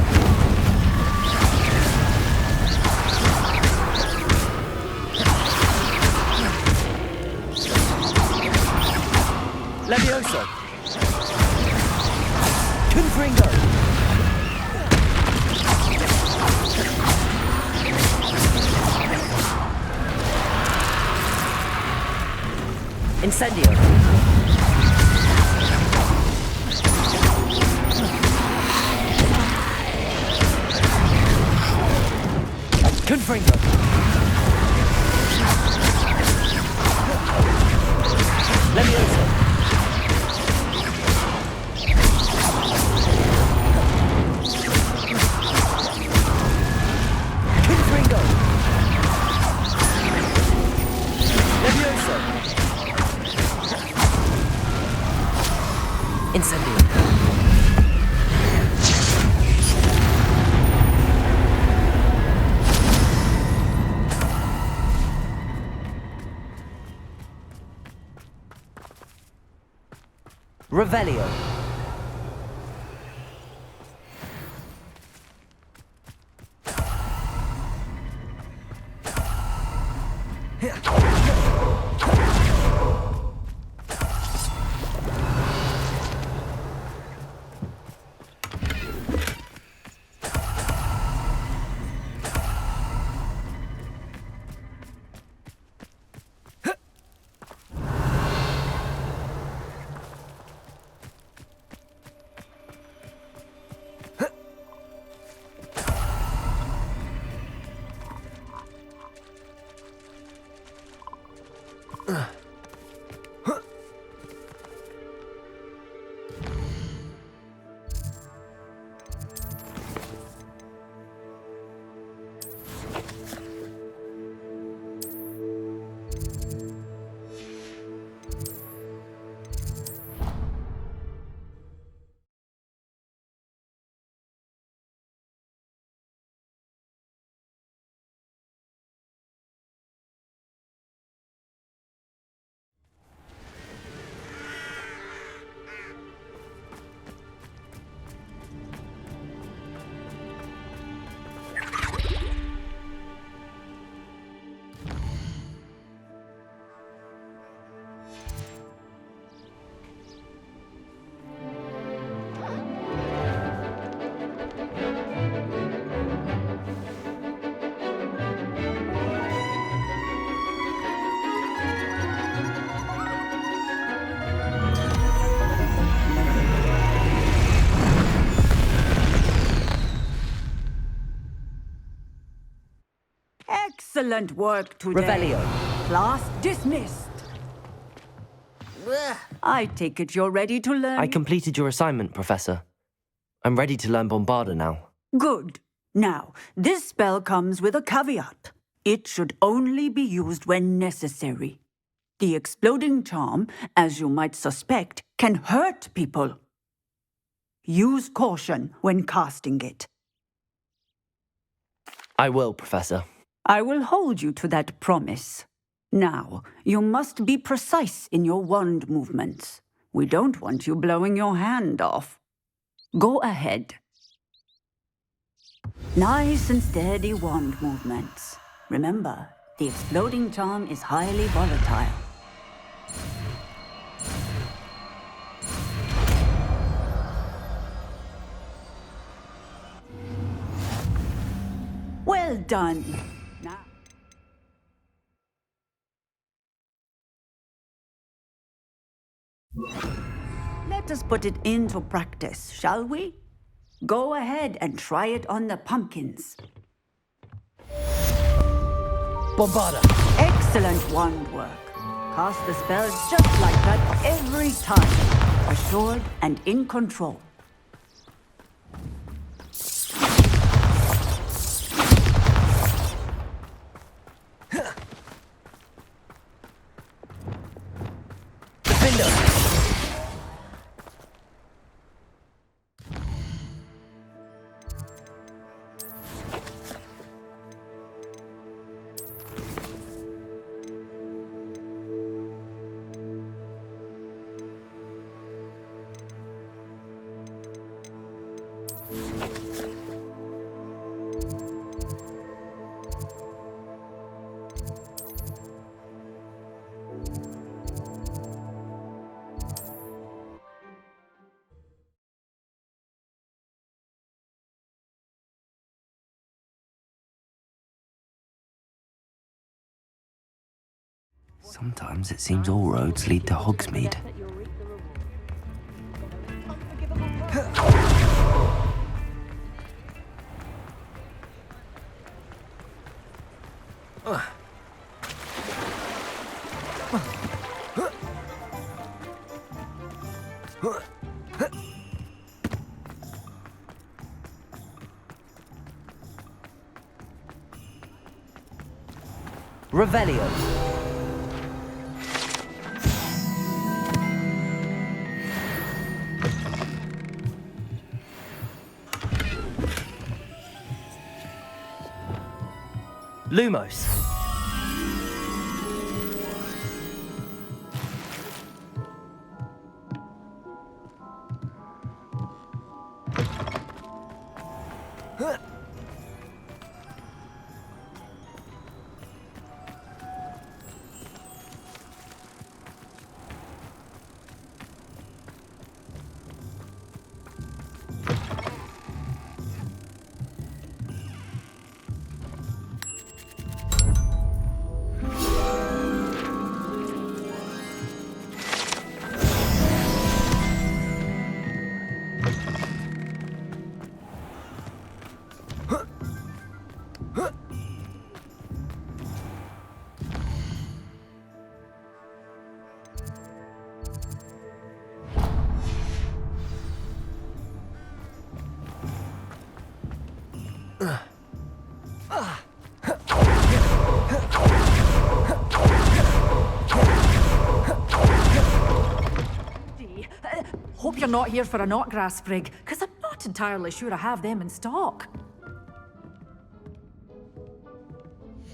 Levioso! Confringo! Incendio. Confringo! Levioso. Confringo! Levioso! Incendio. Revelio. Excellent work today. Revelio. Class dismissed. I take it you're ready to learn? I completed your assignment, Professor. I'm ready to learn Bombarda now. Good. Now, this spell comes with a caveat. It should only be used when necessary. The exploding charm, as you might suspect, can hurt people. Use caution when casting it. I will, Professor. I will hold you to that promise. Now, you must be precise in your wand movements. We don't want you blowing your hand off. Go ahead. Nice and steady wand movements. Remember, the exploding charm is highly volatile. Well done. Now. Let us put it into practice, shall we? Go ahead and try it on the pumpkins. Bombarda. Excellent wand work. Cast the spell just like that every time. Assured and in control. Sometimes it seems all roads lead to Hogsmeade. Revelio. Lumos. Hope you're not here for a knotgrass sprig, because I'm not entirely sure I have them in stock.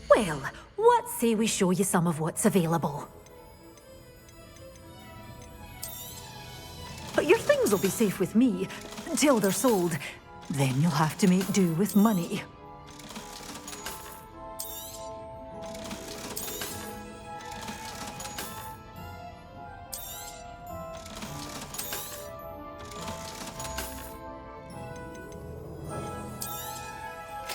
Well, what say we show you some of what's available? But your things will be safe with me, until they're sold. Then you'll have to make do with money.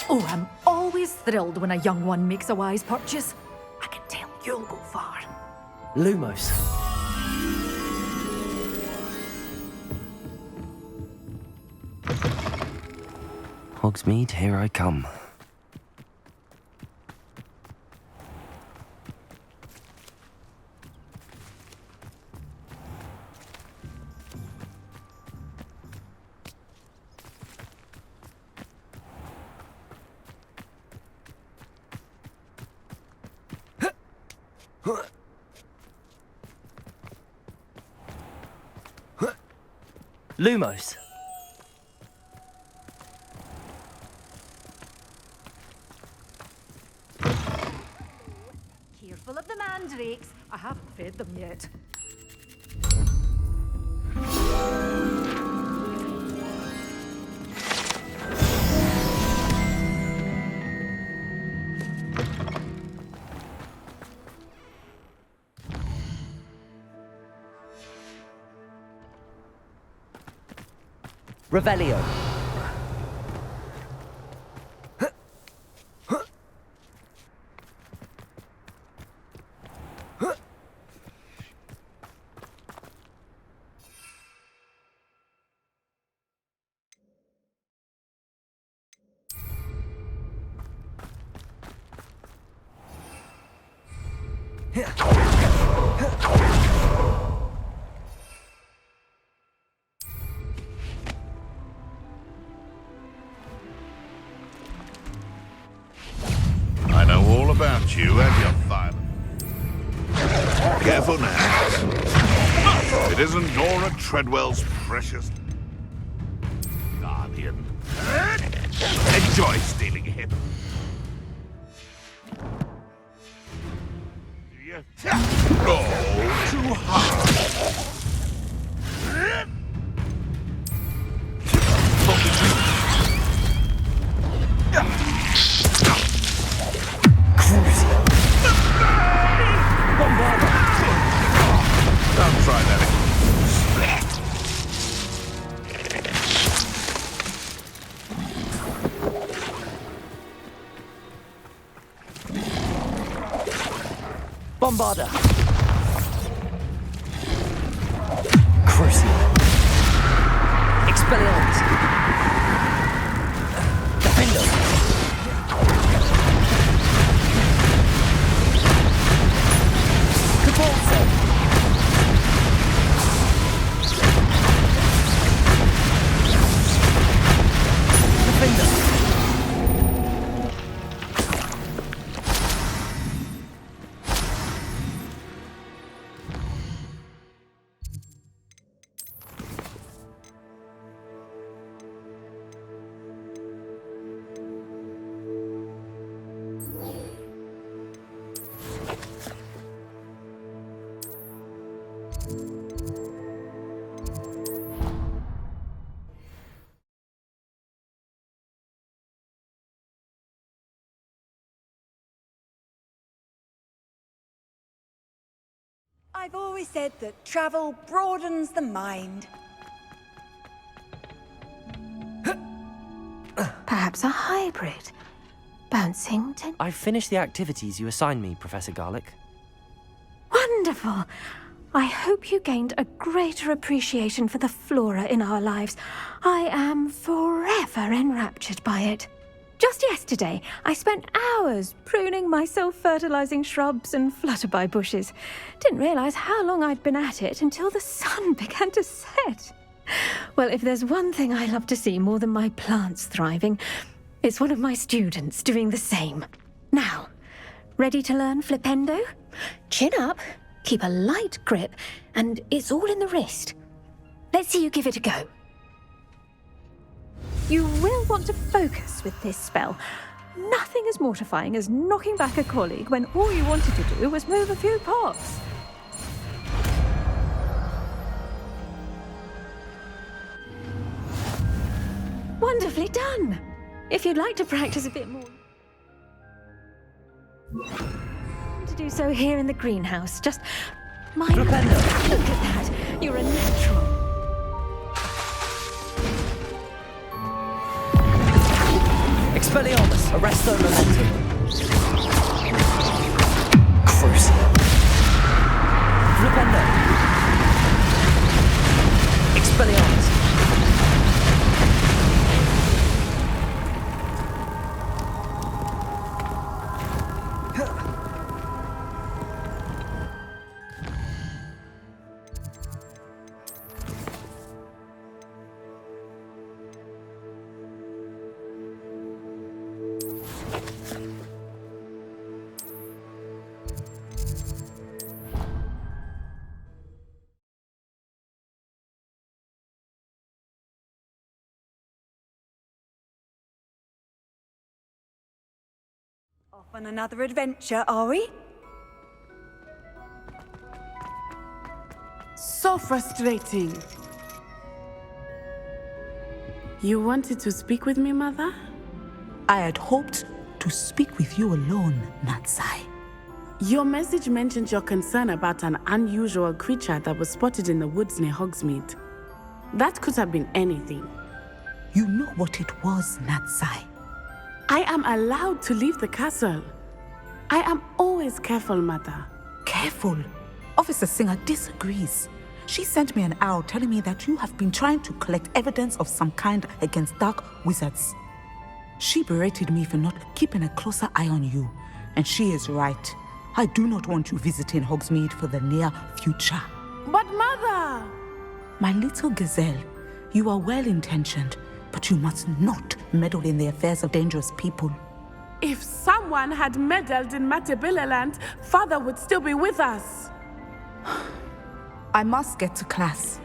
Oh, I'm always thrilled when a young one makes a wise purchase. I can tell you'll go far. Lumos. Hogsmeade, here I come. Lumos. Careful of the mandrakes. I haven't fed them yet. Revelio. I know all about you and your violence. Careful now. It isn't Nora Treadwell's precious guardian. Enjoy stealing him. Do you? Oh, too hard. I'll try that again. Bombarder. Crucial. Expelliarmus. Defender. Cabalso. I've always said that travel broadens the mind. Perhaps a hybrid. Bouncing to... I've finished the activities you assigned me, Professor Garlick. Wonderful! I hope you gained a greater appreciation for the flora in our lives. I am forever enraptured by it. Just yesterday, I spent hours pruning my self-fertilizing shrubs and flutterby bushes. Didn't realize how long I'd been at it until the sun began to set. Well, if there's one thing I love to see more than my plants thriving, it's one of my students doing the same. Now, ready to learn flipendo? Chin up, keep a light grip, and it's all in the wrist. Let's see you give it a go. You will want to focus with this spell. Nothing as mortifying as knocking back a colleague when all you wanted to do was move a few pots. Wonderfully done! If you'd like to practice a bit more... to do so here in the greenhouse, just... Look at that! You're a natural. Expelliarmus, Arresto Momentum. Crucial. Flipendo. Expelliarmus. Off on another adventure, are we? So frustrating. You wanted to speak with me, Mother? I had hoped to speak with you alone, Natsai. Your message mentioned your concern about an unusual creature that was spotted in the woods near Hogsmeade. That could have been anything. You know what it was, Natsai. I am allowed to leave the castle. I am always careful, Mother. Careful? Officer Singer disagrees. She sent me an arrow telling me that you have been trying to collect evidence of some kind against dark wizards. She berated me for not keeping a closer eye on you, and she is right. I do not want you visiting Hogsmeade for the near future. But Mother! My little gazelle, you are well-intentioned, but you must not meddle in the affairs of dangerous people. If someone had meddled in Matabeleland, Father would still be with us. I must get to class.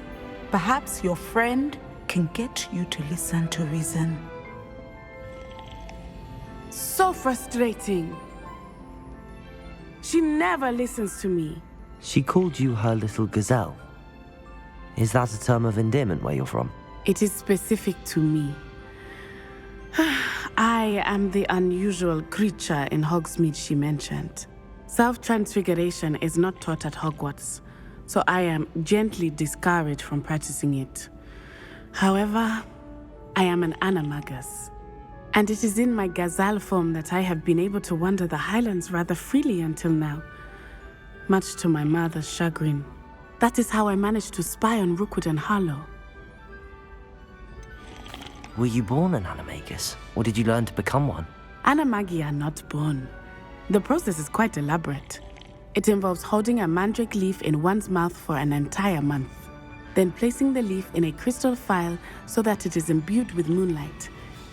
Perhaps your friend can get you to listen to reason. So frustrating. She never listens to me. She called you her little gazelle. Is that a term of endearment where you're from? It is specific to me. I am the unusual creature in Hogsmeade she mentioned. Self-transfiguration is not taught at Hogwarts, so I am gently discouraged from practicing it. However, I am an animagus, and it is in my gazelle form that I have been able to wander the Highlands rather freely until now, much to my mother's chagrin. That is how I managed to spy on Rookwood and Harlow. Were you born an animagus, or did you learn to become one? Animagi are not born. The process is quite elaborate. It involves holding a mandrake leaf in one's mouth for an entire month, then placing the leaf in a crystal phial so that it is imbued with moonlight,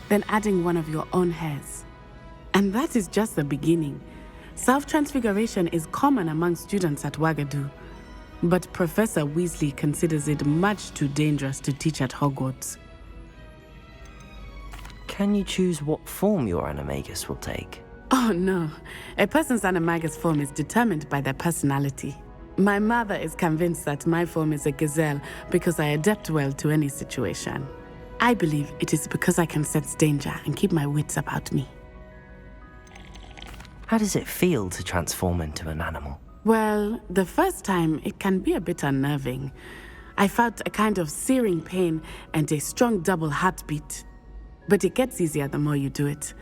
then adding one of your own hairs. And that is just the beginning. Self-transfiguration is common among students at Wagadu, but Professor Weasley considers it much too dangerous to teach at Hogwarts. Can you choose what form your animagus will take? Oh no, a person's animagus form is determined by their personality. My mother is convinced that my form is a gazelle because I adapt well to any situation. I believe it is because I can sense danger and keep my wits about me. How does it feel to transform into an animal? Well, the first time it can be a bit unnerving. I felt a kind of searing pain and a strong double heartbeat. But it gets easier the more you do it.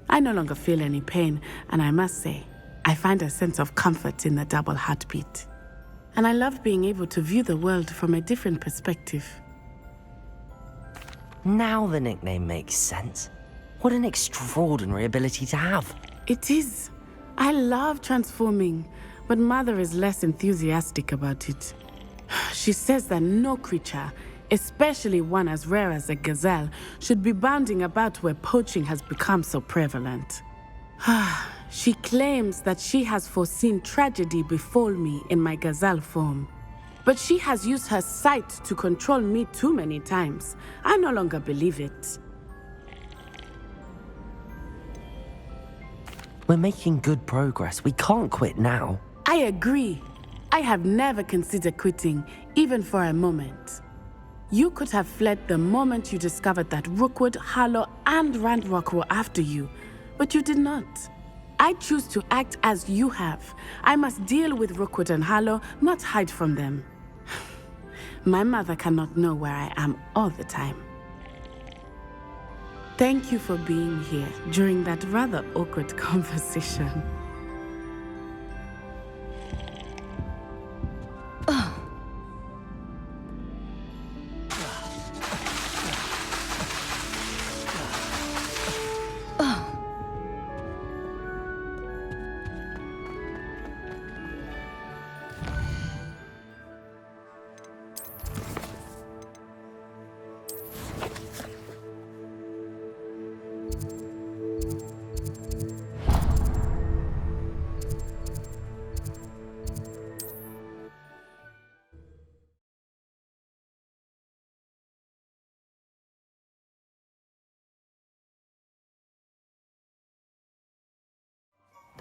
I no longer feel any pain, and I must say, I find a sense of comfort in the double heartbeat. And I love being able to view the world from a different perspective. Now the nickname makes sense. What an extraordinary ability to have. It is. I love transforming, but Mother is less enthusiastic about it. She says that no creature, especially one as rare as a gazelle, should be bounding about where poaching has become so prevalent. She claims that she has foreseen tragedy befall me in my gazelle form. But she has used her sight to control me too many times. I no longer believe it. We're making good progress. We can't quit now. I agree. I have never considered quitting, even for a moment. You could have fled the moment you discovered that Rookwood, Harlow, and Randrock were after you, but you did not. I choose to act as you have. I must deal with Rookwood and Harlow, not hide from them. My mother cannot know where I am all the time. Thank you for being here during that rather awkward conversation.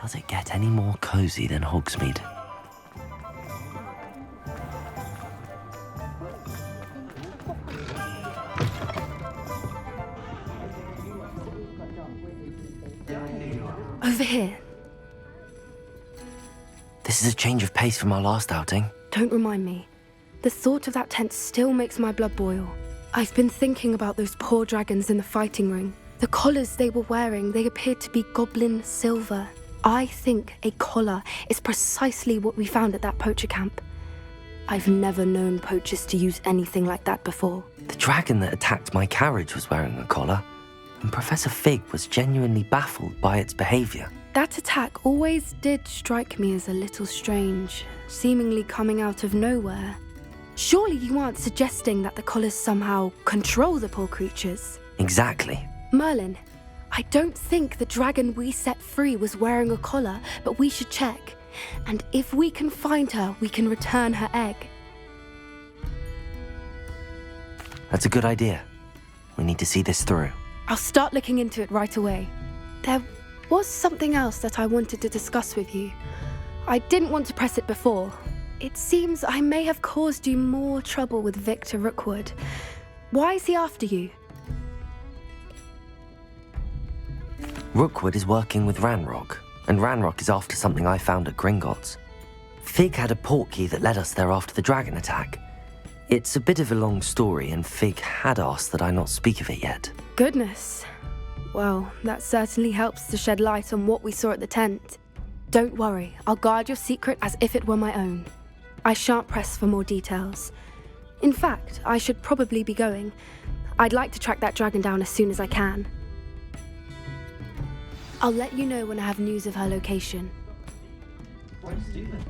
Does it get any more cozy than Hogsmeade? Over here. This is a change of pace from our last outing. Don't remind me. The thought of that tent still makes my blood boil. I've been thinking about those poor dragons in the fighting ring. The collars they were wearing, they appeared to be goblin silver. I think a collar is precisely what we found at that poacher camp. I've never known poachers to use anything like that before. The dragon that attacked my carriage was wearing a collar, and Professor Fig was genuinely baffled by its behavior. That attack always did strike me as a little strange, seemingly coming out of nowhere. Surely you aren't suggesting that the collars somehow control the poor creatures? Exactly. Merlin, I don't think the dragon we set free was wearing a collar, but we should check. And if we can find her, we can return her egg. That's a good idea. We need to see this through. I'll start looking into it right away. There was something else that I wanted to discuss with you. I didn't want to press it before. It seems I may have caused you more trouble with Victor Rookwood. Why is he after you? Rookwood is working with Ranrock, and Ranrock is after something I found at Gringotts. Fig had a portkey that led us there after the dragon attack. It's a bit of a long story, and Fig had asked that I not speak of it yet. Goodness. Well, that certainly helps to shed light on what we saw at the tent. Don't worry, I'll guard your secret as if it were my own. I shan't press for more details. In fact, I should probably be going. I'd like to track that dragon down as soon as I can. I'll let you know when I have news of her location. What is doing,